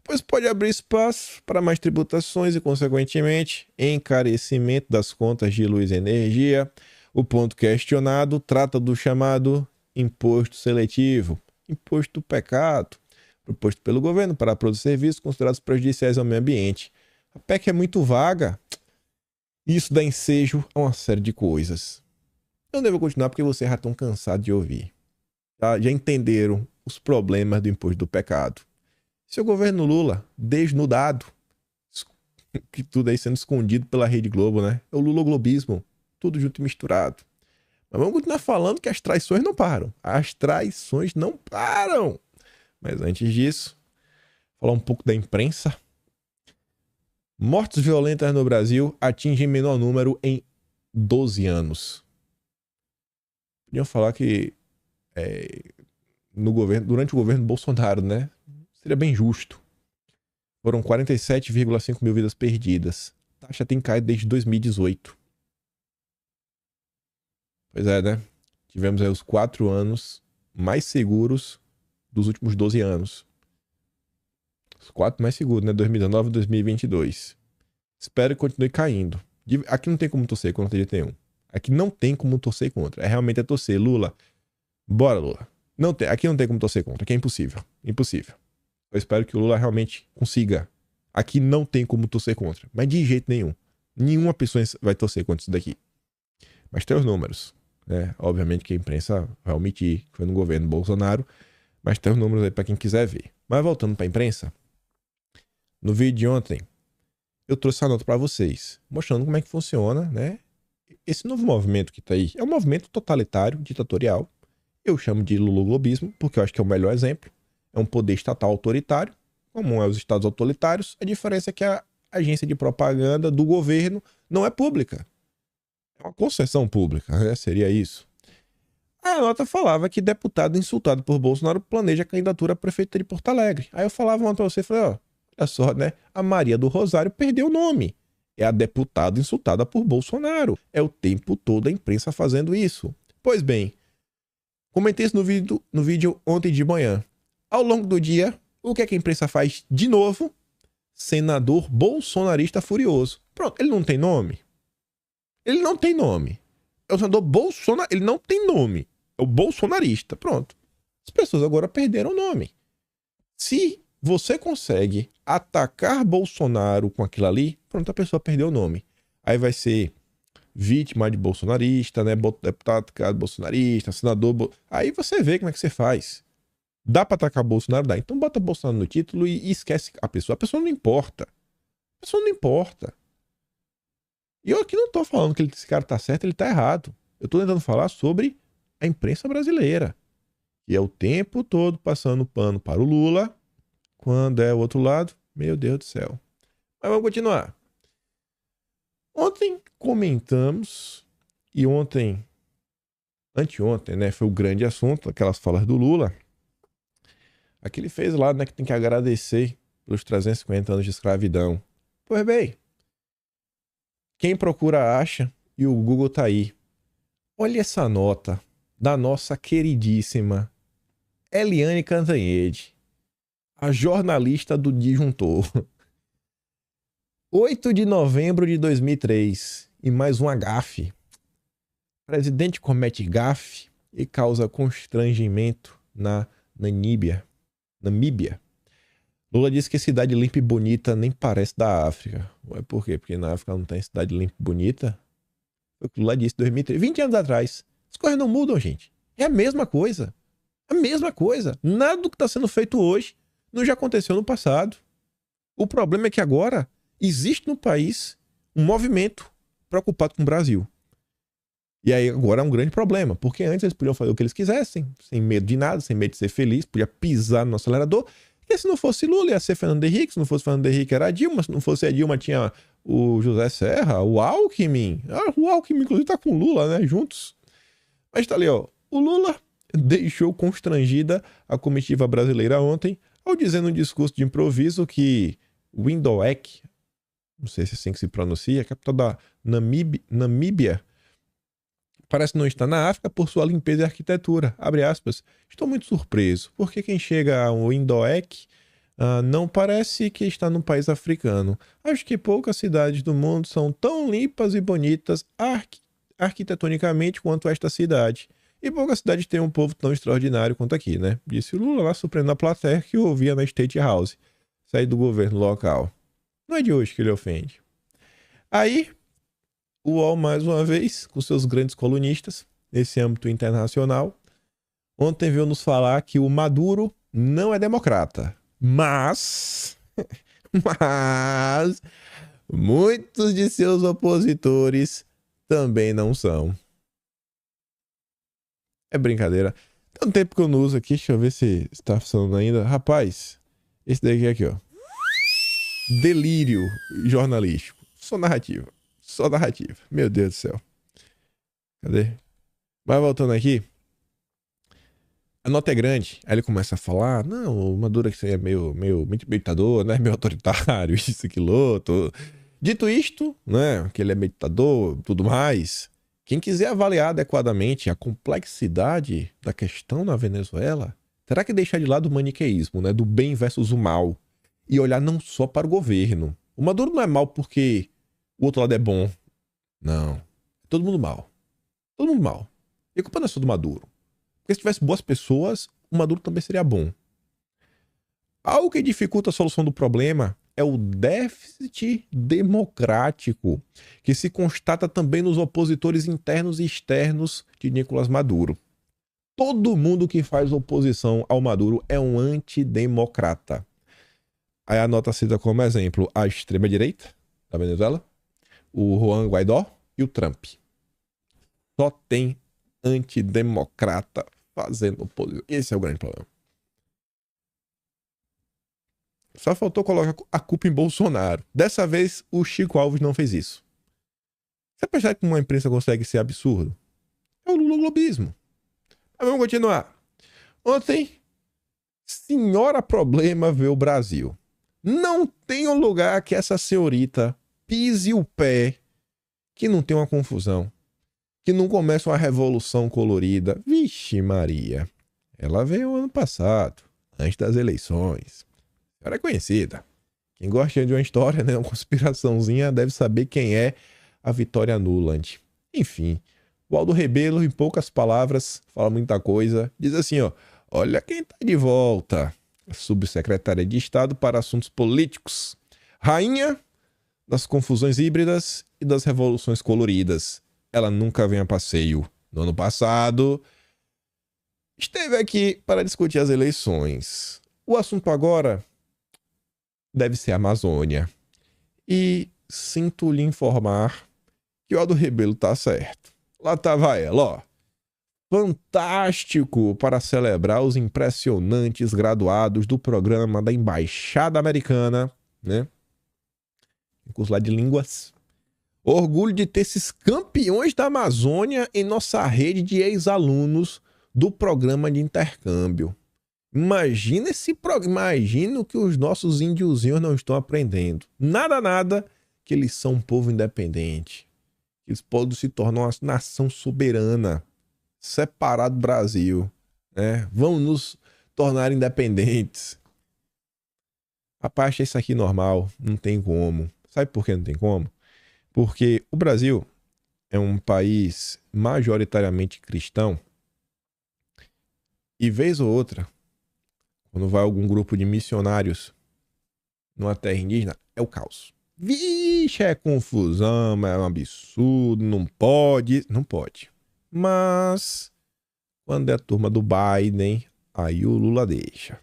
pois pode abrir espaço para mais tributações e, consequentemente, encarecimento das contas de luz e energia. O ponto questionado trata do chamado imposto seletivo, imposto do pecado, proposto pelo governo para produzir serviços considerados prejudiciais ao meio ambiente. A PEC é muito vaga. Isso dá ensejo a uma série de coisas. Eu devo continuar porque vocês já estão cansados de ouvir. Já entenderam os problemas do imposto do pecado. Seu governo Lula, desnudado, que tudo aí sendo escondido pela Rede Globo, né? É o luloglobismo, tudo junto e misturado. Mas vamos continuar falando que as traições não param. As traições não param. Mas antes disso, falar um pouco da imprensa. Mortes violentas no Brasil atingem menor número em 12 anos. Podiam falar que durante o governo Bolsonaro, né? Seria bem justo. Foram 47,5 mil vidas perdidas. A taxa tem caído desde 2018. Pois é, né? Tivemos aí os 4 anos mais seguros dos últimos 12 anos. Os 4 mais seguros, né? 2019 e 2022. Espero que continue caindo. Aqui não tem como torcer contra a GT1. Aqui não tem como torcer contra. Realmente torcer. Lula, bora, Lula. Aqui não tem como torcer contra. Aqui é impossível. Impossível. Eu espero que o Lula realmente consiga. Aqui não tem como torcer contra. Mas de jeito nenhum. Nenhuma pessoa vai torcer contra isso daqui. Mas tem os números, né? Obviamente que a imprensa vai omitir que foi no governo Bolsonaro. Mas tem os números aí para quem quiser ver. Mas voltando para a imprensa. No vídeo de ontem, eu trouxe a nota para vocês. Mostrando como é que funciona, né? Esse novo movimento que tá aí. É um movimento totalitário, ditatorial. Eu chamo de luloglobismo, porque eu acho que é o melhor exemplo. É um poder estatal autoritário, como é os estados autoritários. A diferença é que a agência de propaganda do governo não é pública. É uma concessão pública, né? Seria isso. A nota falava que deputado insultado por Bolsonaro planeja a candidatura à prefeitura de Porto Alegre. Aí eu falava uma pra você, falei, Olha só, né? A Maria do Rosário perdeu o nome. É a deputada insultada por Bolsonaro. É o tempo todo a imprensa fazendo isso. Pois bem, comentei isso no vídeo ontem de manhã. Ao longo do dia, o que é que a imprensa faz de novo? Senador bolsonarista furioso. Pronto, ele não tem nome? Ele não tem nome. É o senador Bolsonaro, ele não tem nome. É o bolsonarista. Pronto. As pessoas agora perderam o nome. Se você consegue atacar Bolsonaro com aquilo ali, pronto, a pessoa perdeu o nome. Aí vai ser vítima de bolsonarista, né? Deputado bolsonarista, senador. Aí você vê como é que você faz. Dá pra atacar Bolsonaro? Dá. Então bota Bolsonaro no título e esquece a pessoa. A pessoa não importa. A pessoa não importa. E eu aqui não tô falando que esse cara tá certo, ele tá errado. Eu tô tentando falar sobre a imprensa brasileira. E é o tempo todo passando pano para o Lula. Quando é o outro lado, meu Deus do céu. Mas vamos continuar. Ontem comentamos, e anteontem, né, foi o grande assunto, aquelas falas do Lula. Aquele fez lá, né, que tem que agradecer pelos 350 anos de escravidão. Pois bem, quem procura acha, e o Google tá aí. Olha essa nota da nossa queridíssima Eliane Cantanhede, a jornalista do Disjuntor. 8 de novembro de 2003, e mais uma gafe. Presidente comete gafe e causa constrangimento na Namíbia. Lula disse que cidade limpa e bonita nem parece da África. Ué, por quê? Porque na África não tem cidade limpa e bonita? Foi o que Lula disse em 2003, 20 anos atrás. As coisas não mudam, gente. É a mesma coisa. A mesma coisa. Nada do que está sendo feito hoje não já aconteceu no passado. O problema é que agora existe no país um movimento preocupado com o Brasil. E aí agora é um grande problema, porque antes eles podiam fazer o que eles quisessem, sem medo de nada, sem medo de ser feliz, podia pisar no acelerador. E se não fosse Lula, ia ser Fernando Henrique, se não fosse Fernando Henrique era a Dilma, se não fosse a Dilma tinha o José Serra, o Alckmin. O Alckmin inclusive tá com o Lula, né, juntos. Mas tá ali, ó, o Lula deixou constrangida a comitiva brasileira ontem, ao dizer num discurso de improviso que Windhoek, não sei se é assim que se pronuncia, a capital da Namíbia, parece não estar na África por sua limpeza e arquitetura. Abre aspas. Estou muito surpreso, porque quem chega a Windhoek não parece que está num país africano. Acho que poucas cidades do mundo são tão limpas e bonitas arquitetonicamente quanto esta cidade. E poucas cidades têm um povo tão extraordinário quanto aqui, né? Disse o Lula lá surpreendendo a plateia que ouvia na State House, sair do governo local. Não é de hoje que ele ofende. Aí, o UOL, mais uma vez, com seus grandes colunistas, nesse âmbito internacional, ontem veio nos falar que o Maduro não é democrata. Mas muitos de seus opositores também não são. É brincadeira. Tem um tempo que eu não uso aqui, deixa eu ver se está funcionando ainda. Rapaz, esse daqui aqui, ó. Delírio jornalístico. Só narrativa. Meu Deus do céu. Cadê? Vai voltando aqui. A nota é grande. Aí ele começa a falar: não, o Maduro aqui é meio ditador, né? Meio autoritário, isso, aquilo, outro. Dito isto, né? Que ele é meio ditador, tudo mais. Quem quiser avaliar adequadamente a complexidade da questão na Venezuela, terá que deixar de lado o maniqueísmo, né? Do bem versus o mal. E olhar não só para o governo. O Maduro não é mal porque o outro lado é bom. Não. É todo mundo mal. Todo mundo mal. E a culpa não é só do Maduro. Porque se tivesse boas pessoas, o Maduro também seria bom. Algo que dificulta a solução do problema é o déficit democrático, que se constata também nos opositores internos e externos de Nicolás Maduro. Todo mundo que faz oposição ao Maduro é um antidemocrata. Aí a nota cita como exemplo a extrema-direita da Venezuela, o Juan Guaidó e o Trump. Só tem antidemocrata fazendo oposição. Esse é o grande problema. Só faltou colocar a culpa em Bolsonaro. Dessa vez, o Chico Alves não fez isso. Você percebe que uma imprensa consegue ser absurdo? É o lulolobismo. Mas vamos continuar. Ontem, senhora problema veio o Brasil. Não tem um lugar que essa senhorita pise o pé que não tem uma confusão, que não começa uma revolução colorida. Vixe Maria, ela veio ano passado, antes das eleições. Ela é conhecida. Quem gosta de uma história, né, uma conspiraçãozinha, deve saber quem é a Vitória Nuland. Enfim, o Aldo Rebelo, em poucas palavras, fala muita coisa. Diz assim, ó, olha quem tá de volta. Subsecretária de Estado para Assuntos Políticos. Rainha das confusões híbridas e das revoluções coloridas. Ela nunca vem a passeio. No ano passado, esteve aqui para discutir as eleições. O assunto agora deve ser a Amazônia. E sinto lhe informar que o Aldo Rebelo tá certo. Lá tava ela, ó. Fantástico para celebrar os impressionantes graduados do programa da Embaixada Americana, né? Curso lá de línguas. Orgulho de ter esses campeões da Amazônia em nossa rede de ex-alunos do programa de intercâmbio. Imagina esse programa, imagina o que os nossos índiozinhos não estão aprendendo. Nada que eles são um povo independente. Eles podem se tornar uma nação soberana, separado do Brasil, né? Vão nos tornar independentes. Rapaz, achei isso aqui normal, não tem como. Sabe por que não tem como? Porque o Brasil é um país majoritariamente cristão e vez ou outra, quando vai algum grupo de missionários numa terra indígena, é o caos. Vixe, é confusão, é um absurdo, não pode. Não pode. Mas, quando é a turma do Biden, aí o Lula deixa.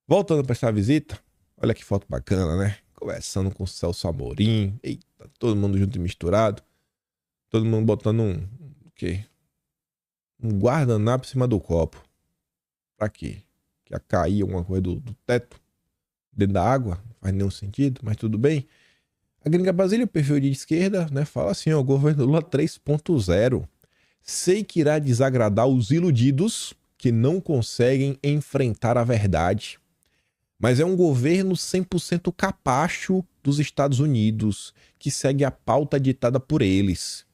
Voltando para essa visita, olha que foto bacana, né? Conversando com o Celso Amorim. Eita, todo mundo junto e misturado. Todo mundo botando o quê? Um guardanapo em cima do copo. Pra quê? Que ia cair alguma coisa do teto? Dentro da água? Não faz nenhum sentido, mas tudo bem. A Gringa Brasília, o perfil de esquerda, né? Fala assim, ó, governo Lula 3.0. Sei que irá desagradar os iludidos que não conseguem enfrentar a verdade. Mas é um governo 100% capacho dos Estados Unidos, que segue a pauta ditada por eles.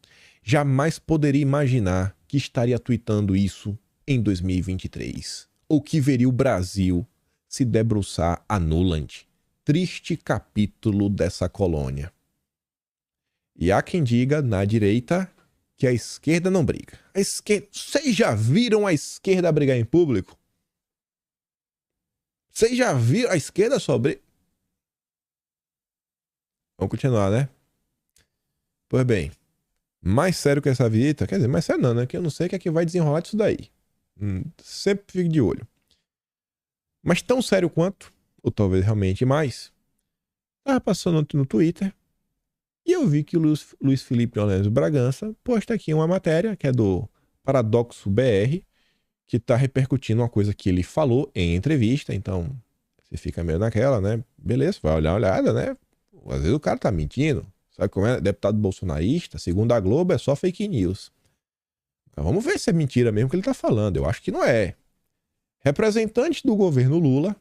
Jamais poderia imaginar que estaria tweetando isso em 2023. Ou que veria o Brasil se debruçar a Nuland. Triste capítulo dessa colônia. E há quem diga, na direita, que a esquerda não briga. A esquerda... Vocês já viram a esquerda brigar em público? Vocês já viram a esquerda sobre... Vamos continuar, né? Pois bem, mais sério que essa visita, quer dizer, mais sério não, né? Que eu não sei o que é que vai desenrolar disso daí. Sempre fico de olho. Mas tão sério quanto, ou talvez realmente mais, tava passando no Twitter e eu vi que o Luiz Felipe Leonésio Bragança posta aqui uma matéria que é do Paradoxo BR, que está repercutindo uma coisa que ele falou em entrevista, então você fica meio naquela, né? Beleza, vai olhar uma olhada, né? Às vezes o cara tá mentindo. Sabe como é? Deputado bolsonarista, segundo a Globo, é só fake news. Então vamos ver se é mentira mesmo que ele tá falando. Eu acho que não é. Representantes do governo Lula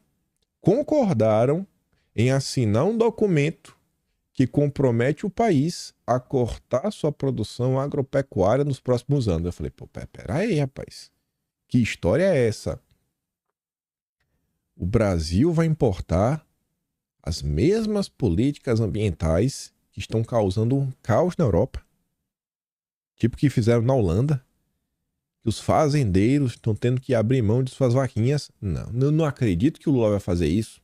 concordaram em assinar um documento que compromete o país a cortar sua produção agropecuária nos próximos anos. Eu falei, pô, peraí, rapaz. Que história é essa? O Brasil vai importar as mesmas políticas ambientais que estão causando um caos na Europa. Tipo que fizeram na Holanda. Que os fazendeiros estão tendo que abrir mão de suas vaquinhas. Não, eu não acredito que o Lula vai fazer isso.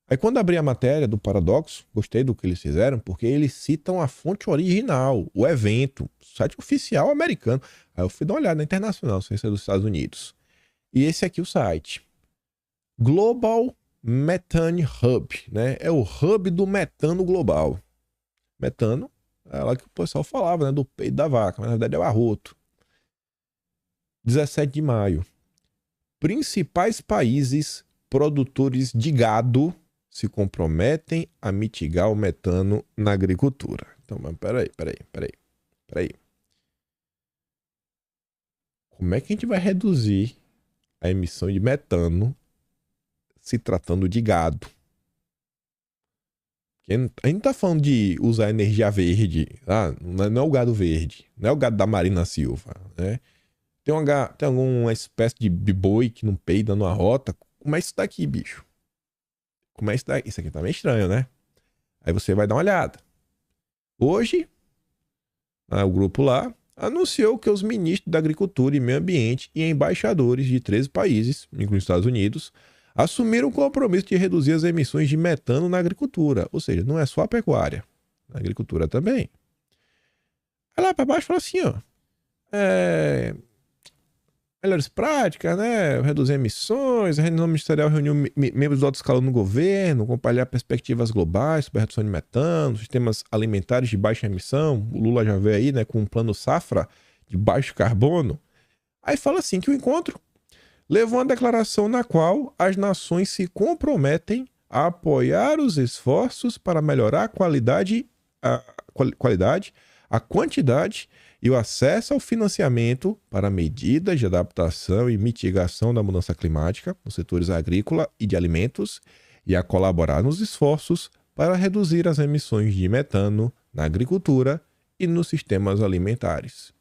Aí quando abri a matéria do Paradoxo, gostei do que eles fizeram, porque eles citam a fonte original, o evento, o site oficial americano. Aí eu fui dar uma olhada na internacional, sem ser dos Estados Unidos. E esse aqui é o site. Global Methane Hub, né? É o hub do metano global. Metano é lá que o pessoal falava, né? Do peito da vaca, mas na verdade é o arroto. 17 de maio. Principais países produtores de gado se comprometem a mitigar o metano na agricultura. Então, mas peraí. Como é que a gente vai reduzir a emissão de metano se tratando de gado? A gente não tá falando de usar energia verde, tá? Não é o gado verde, não é o gado da Marina Silva, né? Tem alguma espécie de boi que não peida numa rota. Como é isso daqui, bicho? Como é isso daqui? Isso aqui tá meio estranho, né? Aí você vai dar uma olhada. Hoje, o grupo lá anunciou que os ministros da Agricultura e Meio Ambiente e embaixadores de 13 países, incluindo os Estados Unidos, assumiram o compromisso de reduzir as emissões de metano na agricultura. Ou seja, não é só a pecuária, na agricultura também. Aí lá para baixo fala assim, ó. Melhores práticas, né? Reduzir emissões, a reunião ministerial reuniu membros do alto escalão no governo, compartilhar perspectivas globais sobre a redução de metano, sistemas alimentares de baixa emissão. O Lula já veio aí, né, com um plano safra de baixo carbono. Aí fala assim que o encontro levou uma declaração na qual as nações se comprometem a apoiar os esforços para melhorar a qualidade, a quantidade e o acesso ao financiamento para medidas de adaptação e mitigação da mudança climática nos setores agrícola e de alimentos e a colaborar nos esforços para reduzir as emissões de metano na agricultura e nos sistemas alimentares.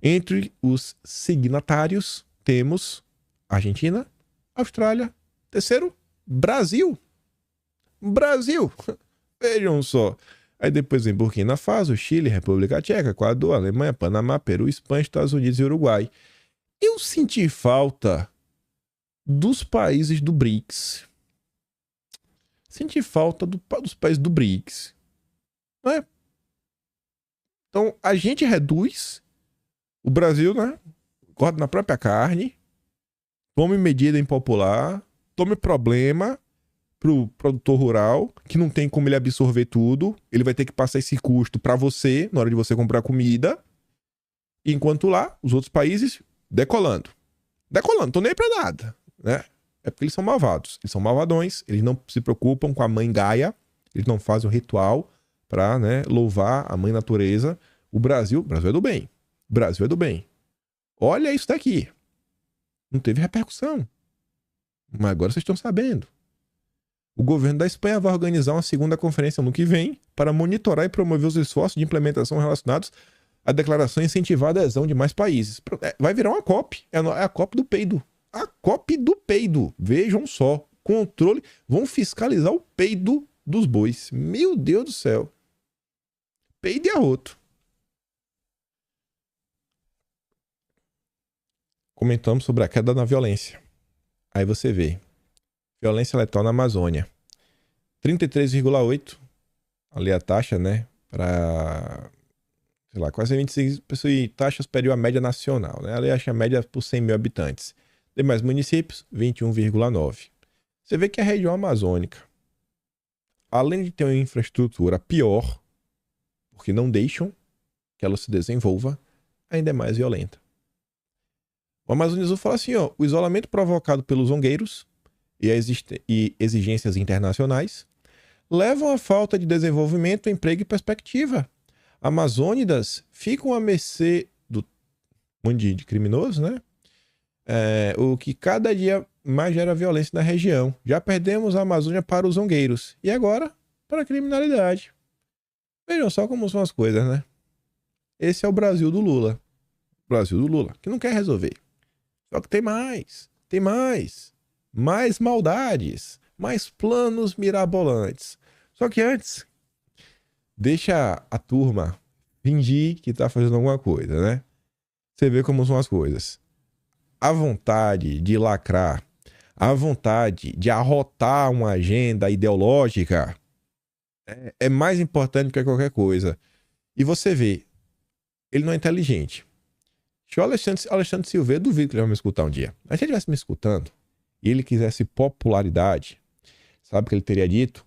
Entre os signatários temos Argentina, Austrália, terceiro, Brasil. Brasil! Vejam só. Aí depois vem Burkina Faso, Chile, República Tcheca, Equador, Alemanha, Panamá, Peru, Espanha, Estados Unidos e Uruguai. Eu senti falta dos países do BRICS. Senti falta dos países do BRICS. Né? Então, a gente reduz, o Brasil, né? Corta na própria carne, tome medida impopular, tome problema pro produtor rural, que não tem como ele absorver tudo, ele vai ter que passar esse custo para você, na hora de você comprar comida, enquanto lá, os outros países, decolando, tô nem aí pra nada, né? É porque eles são malvados, eles são malvadões, eles não se preocupam com a mãe Gaia, eles não fazem o ritual pra, né, louvar a mãe natureza. O Brasil é do bem, o Brasil é do bem. Olha isso daqui, não teve repercussão, mas agora vocês estão sabendo. O governo da Espanha vai organizar uma segunda conferência no que vem para monitorar e promover os esforços de implementação relacionados à declaração e incentivar a adesão de mais países. Vai virar uma COP. É a COP do peido. A COP do peido. Vejam só. Controle. Vão fiscalizar o peido dos bois. Meu Deus do céu. Peido e arroto. Comentamos sobre a queda na violência. Aí você vê. Violência letal na Amazônia. 33,8. Ali a taxa, né? Para, sei lá, quase 26 pessoas e taxa superior à média nacional, né? Ali acha a média por 100 mil habitantes. Demais municípios, 21,9. Você vê que a região amazônica, além de ter uma infraestrutura pior, porque não deixam que ela se desenvolva, ainda é mais violenta. O Amazonas Azul fala assim, ó, o isolamento provocado pelos zongueiros e exigências internacionais levam à falta de desenvolvimento, emprego e perspectiva. Amazônidas ficam à mercê do monte de criminosos, né? O que cada dia mais gera violência na região. Já perdemos a Amazônia para os zongueiros e agora para a criminalidade. Vejam só como são as coisas, né? Esse é o Brasil do Lula. Brasil do Lula, que não quer resolver. Só que tem mais. Mais maldades, mais planos mirabolantes. Só que antes, deixa a turma fingir que tá fazendo alguma coisa, né? Você vê como são as coisas. A vontade de lacrar, a vontade de arrotar uma agenda ideológica é mais importante que qualquer coisa. E você vê, ele não é inteligente. Se o Alexandre Silveira, duvido que ele vai me escutar um dia. Mas se ele estivesse me escutando, e ele quisesse popularidade, sabe o que ele teria dito?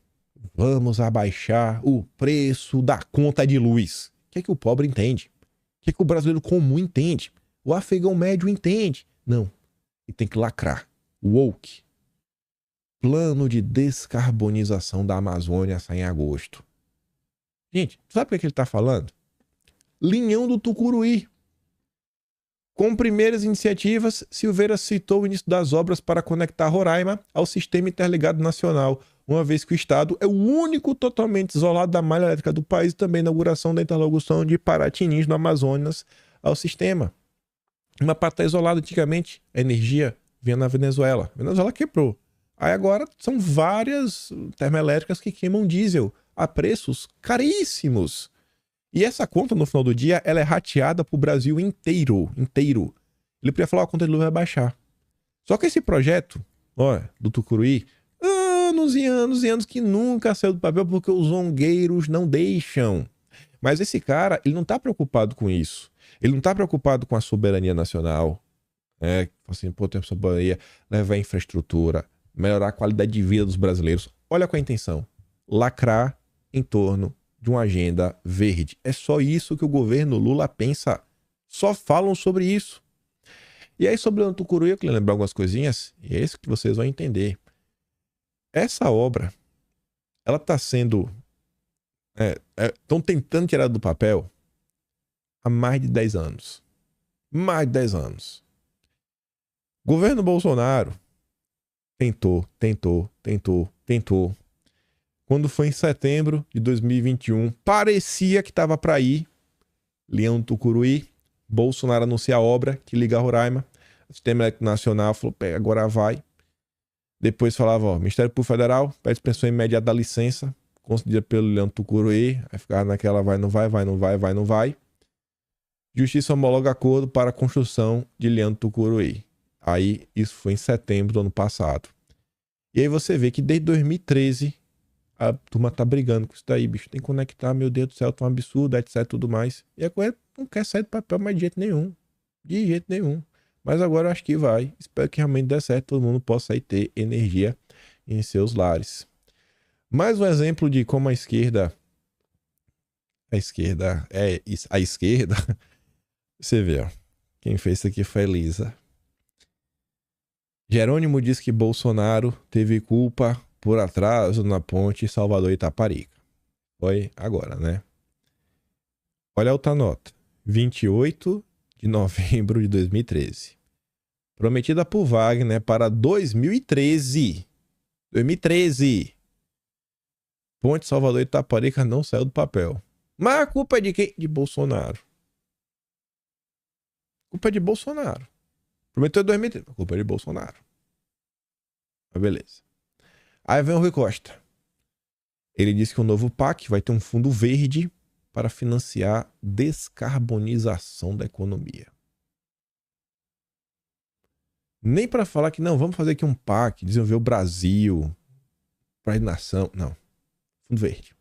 Vamos abaixar o preço da conta de luz. O que é que o pobre entende? O que é que o brasileiro comum entende? O afegão médio entende? Não. Ele tem que lacrar. Woke. Plano de descarbonização da Amazônia sai em agosto. Gente, sabe o que ele está falando? Linhão do Tucuruí. Com primeiras iniciativas, Silveira citou o início das obras para conectar Roraima ao Sistema Interligado Nacional, uma vez que o estado é o único totalmente isolado da malha elétrica do país, e também a inauguração da interlocução de Paratinins, no Amazonas, ao sistema. Uma para estar isolado antigamente, a energia vinha na Venezuela. A Venezuela quebrou. Aí agora são várias termoelétricas que queimam diesel a preços caríssimos. E essa conta, no final do dia, ela é rateada para o Brasil inteiro. Ele podia falar, a conta de luz vai baixar. Só que esse projeto, do Tucuruí, anos e anos e anos que nunca saiu do papel porque os zongueiros não deixam. Mas esse cara, ele não está preocupado com isso. Ele não está preocupado com a soberania nacional. Assim, tem soberania, levar infraestrutura, melhorar a qualidade de vida dos brasileiros. Olha qual é a intenção. Lacrar em torno de uma agenda verde. É só isso que o governo Lula pensa. Só falam sobre isso. E aí, sobre o Tucuruí, eu queria lembrar algumas coisinhas, e é isso que vocês vão entender. Essa obra, ela está sendo... Estão tentando tirar do papel há mais de 10 anos. Mais de 10 anos. Governo Bolsonaro tentou. Quando foi em setembro de 2021, parecia que estava para ir. Leão do Tucuruí, Bolsonaro anuncia a obra que liga a Roraima. O Sistema Elétrico Nacional falou, agora vai. Depois falava, Ministério Público Federal, pede suspensão imediata da licença, concedida pelo Leão do Tucuruí. Aí ficava naquela vai, não vai. Justiça homologa acordo para a construção de Leão do Tucuruí. Aí, isso foi em setembro do ano passado. E aí você vê que desde 2013 a turma tá brigando com isso daí, bicho. Tem que conectar, meu Deus do céu, tá um absurdo, etc, tudo mais. E a coisa não quer sair do papel mais de jeito nenhum. De jeito nenhum. Mas agora eu acho que vai. Espero que realmente dê certo, todo mundo possa aí ter energia em seus lares. Mais um exemplo de como a esquerda... Você vê, ó. Quem fez isso aqui foi a Elisa. Jerônimo diz que Bolsonaro teve culpa por atraso na ponte Salvador-Itaparica. Foi agora, né? Olha a outra nota. 28 de novembro de 2013. Prometida por Wagner para 2013. 2013. Ponte Salvador-Itaparica não saiu do papel. Mas a culpa é de quem? De Bolsonaro. A culpa é de Bolsonaro. Prometeu em 2013. A culpa é de Bolsonaro. Mas beleza. Aí vem o Rui Costa. Ele disse que o novo PAC vai ter um fundo verde para financiar descarbonização da economia. Nem para falar que não, vamos fazer aqui um PAC, desenvolver o Brasil para a nação. Não. Fundo verde.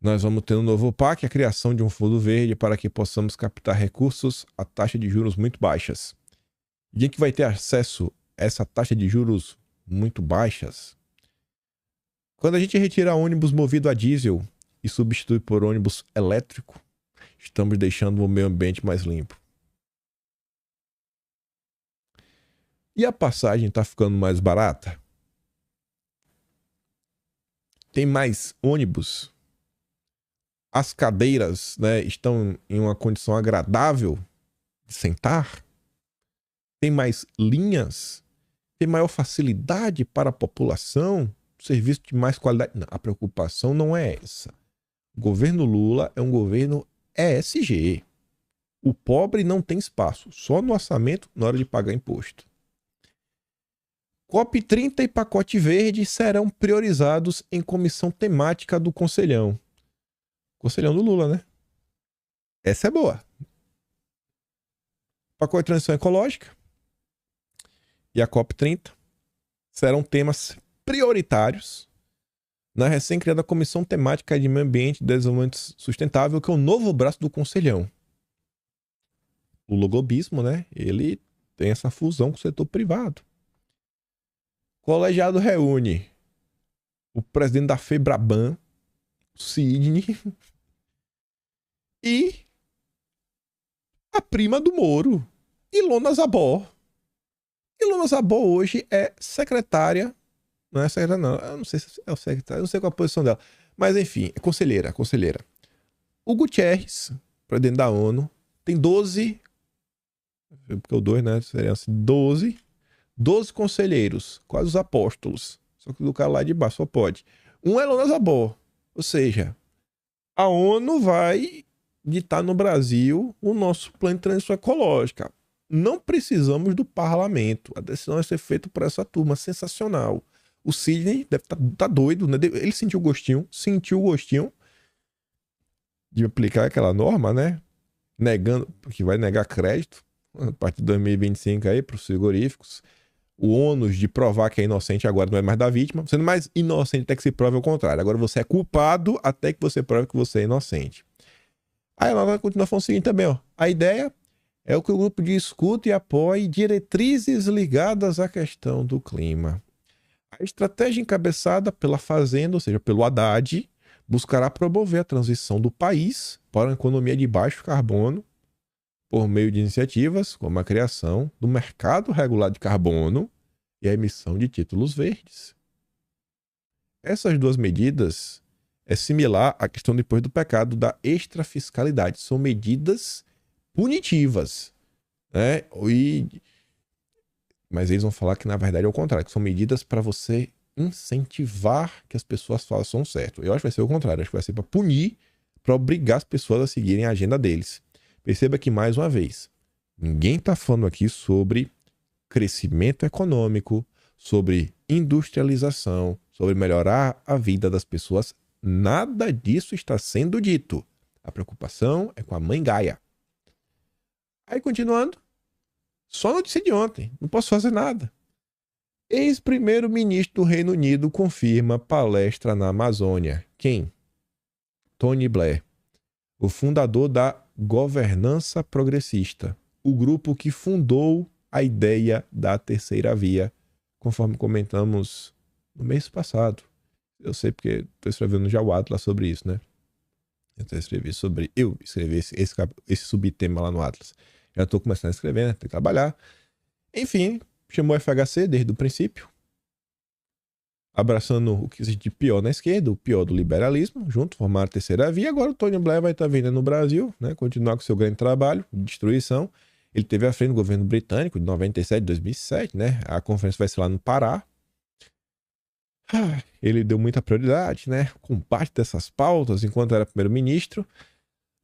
Nós vamos ter um novo PAC, a criação de um fundo verde para que possamos captar recursos a taxa de juros muito baixas. E quem que vai ter acesso a essa taxa de juros muito baixas? Quando a gente retira ônibus movido a diesel e substitui por ônibus elétrico, estamos deixando o meio ambiente mais limpo. E a passagem está ficando mais barata? Tem mais ônibus? As cadeiras, né, estão em uma condição agradável de sentar? Tem mais linhas? Tem maior facilidade para a população? Serviço de mais qualidade? Não, a preocupação não é essa. O governo Lula é um governo ESG. O pobre não tem espaço, só no orçamento na hora de pagar imposto. COP30 e pacote verde serão priorizados em comissão temática do Conselhão. Conselhão do Lula, né? Essa é boa. Pacote de transição ecológica e a COP30 serão temas prioritários na recém-criada Comissão Temática de Meio Ambiente e Desenvolvimento Sustentável, que é o novo braço do Conselhão. O logobismo, né? Ele tem essa fusão com o setor privado. O colegiado reúne o presidente da FEBRABAN, Sidney, e a prima do Moro, Ilona Zabor. Ilona Zabor hoje é secretária. Não é secretária, não. Eu não sei se é o secretário, não sei qual a posição dela. Mas, enfim, é conselheira. O Guterres, presidente da ONU, tem 12. Porque o 2, né? Seria assim: 12 conselheiros, quase os apóstolos. Só que do cara lá de baixo só pode. Um é Lona Zabor. Ou seja, a ONU vai ditar no Brasil o nosso plano de transição ecológica. Não precisamos do parlamento. A decisão vai ser feita por essa turma. Sensacional. O Sidney deve estar doido, né? Ele sentiu o gostinho de aplicar aquela norma, né? Negando, porque vai negar crédito a partir de 2025 aí para os frigoríficos. O ônus de provar que é inocente agora não é mais da vítima. Sendo mais inocente até que se prove o contrário. Agora você é culpado até que você prove que você é inocente. Aí ela vai continuar falando o seguinte também, ó. A ideia é que o grupo discute e apoie diretrizes ligadas à questão do clima. A estratégia encabeçada pela Fazenda, ou seja, pelo Haddad, buscará promover a transição do país para uma economia de baixo carbono por meio de iniciativas como a criação do mercado regulado de carbono e a emissão de títulos verdes. Essas duas medidas é similar à questão depois do pecado da extrafiscalidade. São medidas punitivas, né? Mas eles vão falar que na verdade é o contrário, que são medidas para você incentivar que as pessoas façam certo. Eu acho que vai ser o contrário, acho que vai ser para punir, para obrigar as pessoas a seguirem a agenda deles. Perceba que, mais uma vez, ninguém está falando aqui sobre crescimento econômico, sobre industrialização, sobre melhorar a vida das pessoas. Nada disso está sendo dito. A preocupação é com a mãe Gaia. Aí, continuando, só notícia de ontem, não posso fazer nada. Ex-primeiro-ministro do Reino Unido confirma palestra na Amazônia. Quem? Tony Blair, o fundador da Governança Progressista, o grupo que fundou a ideia da terceira via, conforme comentamos no mês passado. Eu sei porque estou escrevendo já o Atlas sobre isso, né? Eu escrevi esse subtema lá no Atlas. Já estou começando a escrever, né? Tem que trabalhar. Enfim, chamou o FHC desde o princípio, abraçando o que existe de pior na esquerda, o pior do liberalismo, junto, formar a terceira via. Agora o Tony Blair vai estar vindo no Brasil, né? Continuar com seu grande trabalho de destruição. Ele teve à frente do governo britânico de 97 a 2007, né? A conferência vai ser lá no Pará. Ele deu muita prioridade, né? Com parte dessas pautas, enquanto era primeiro-ministro.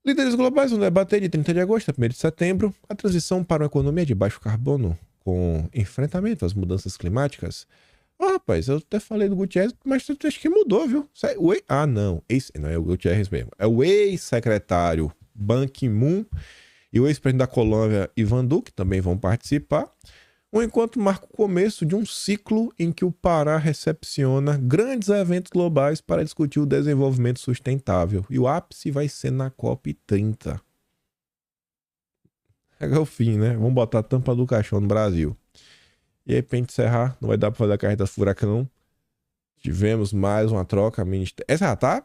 Líderes globais vão debater de 30 de agosto a 1º de setembro a transição para uma economia de baixo carbono, com enfrentamento às mudanças climáticas. Rapaz, eu até falei do Gutierrez, mas acho que mudou, viu? Não. Não é o Gutierrez mesmo. É o ex-secretário Ban Ki-moon e o ex-presidente da Colômbia, Ivan Duque, também vão participar. O encontro marca o começo de um ciclo em que o Pará recepciona grandes eventos globais para discutir o desenvolvimento sustentável. E o ápice vai ser na COP30. É o fim, né? Vamos botar a tampa do caixão no Brasil. E aí, pra gente encerrar, não vai dar pra fazer a carreta furacão. Tivemos mais uma troca. Essa já tá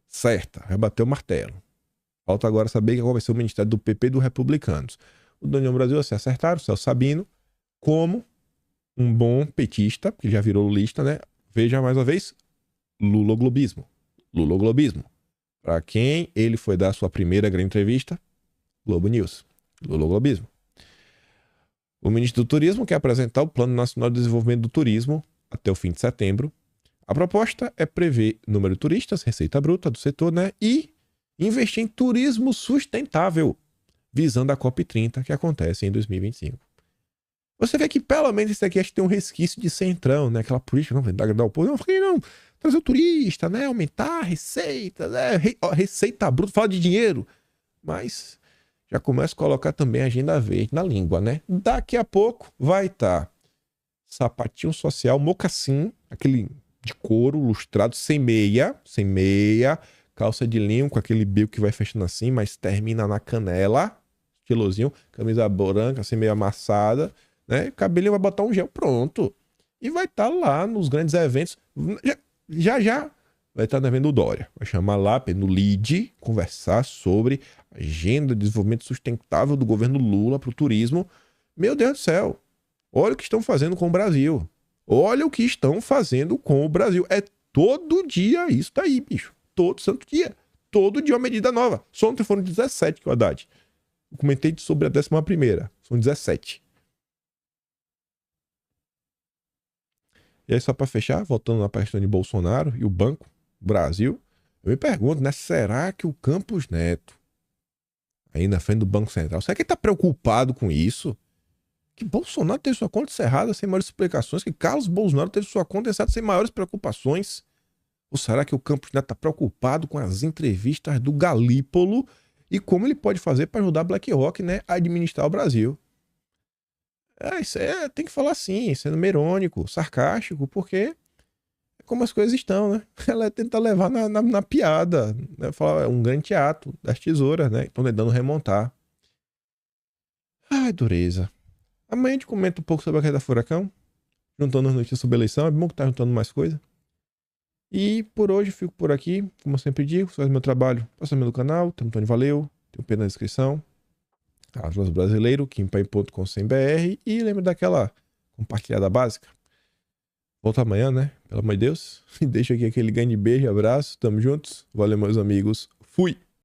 certa, já bateu o martelo. Falta agora saber qual vai ser o ministério do PP e dos republicanos. O União Brasil se acertaram, o Celso Sabino, como um bom petista, que já virou lulista, né? Veja mais uma vez, luloglobismo. Luloglobismo. Para quem ele foi dar sua primeira grande entrevista, Globo News. Luloglobismo. O ministro do Turismo quer apresentar o Plano Nacional de Desenvolvimento do Turismo até o fim de setembro. A proposta é prever número de turistas, receita bruta do setor, né? E investir em turismo sustentável, visando a COP30, que acontece em 2025. Você vê que pelo menos isso aqui acho que tem um resquício de centrão, né? Aquela política, não, dar o povo, não, trazer o turista, né? Aumentar a receita, né? Receita bruta, fala de dinheiro. Mas já começa a colocar também a agenda verde na língua, né? Daqui a pouco vai estar sapatinho social, mocassim, aquele de couro lustrado, sem meia, calça de linho com aquele bico que vai fechando assim, mas termina na canela, estilosinho, camisa branca, assim meio amassada, né? Cabelinho vai botar um gel, pronto. E vai estar lá nos grandes eventos. Já vai estar no evento do Dória. Vai chamar lá no LEAD, conversar sobre a agenda de desenvolvimento sustentável do governo Lula para o turismo. Meu Deus do céu. Olha o que estão fazendo com o Brasil. Olha o que estão fazendo com o Brasil. É todo dia isso daí, bicho. Todo santo dia. Todo dia uma medida nova. Só ontem foram 17 que eu Haddad. Eu comentei sobre a 11ª. São 17. E aí, só para fechar, voltando na questão de Bolsonaro e o Banco Brasil, eu me pergunto, né? Será que o Campos Neto, aí na frente do Banco Central, será que ele tá preocupado com isso? Que Bolsonaro teve sua conta encerrada sem maiores explicações, que Carlos Bolsonaro teve sua conta encerrada sem maiores preocupações? Ou será que o Campos Neto tá preocupado com as entrevistas do Galípolo e como ele pode fazer para ajudar a BlackRock, né, a administrar o Brasil? Isso tem que falar assim, sendo irônico, sarcástico, porque é como as coisas estão, né? Ela tenta levar na piada, né? Falar, é um grande teatro das tesouras, né? Estão tentando remontar. Ai, dureza. Amanhã a gente comenta um pouco sobre a queda da Furacão, juntando as notícias sobre a eleição. É bom que tá juntando mais coisa. E por hoje fico por aqui. Como eu sempre digo, se faz meu trabalho, passa no canal. Tem um Tony Valeu, tem um P na descrição. Atlas Brasileiro, kimpai.com.br. E lembra daquela compartilhada básica. Volta amanhã, né? Pelo amor de Deus. E deixa aqui aquele grande beijo, abraço. Tamo juntos. Valeu, meus amigos. Fui!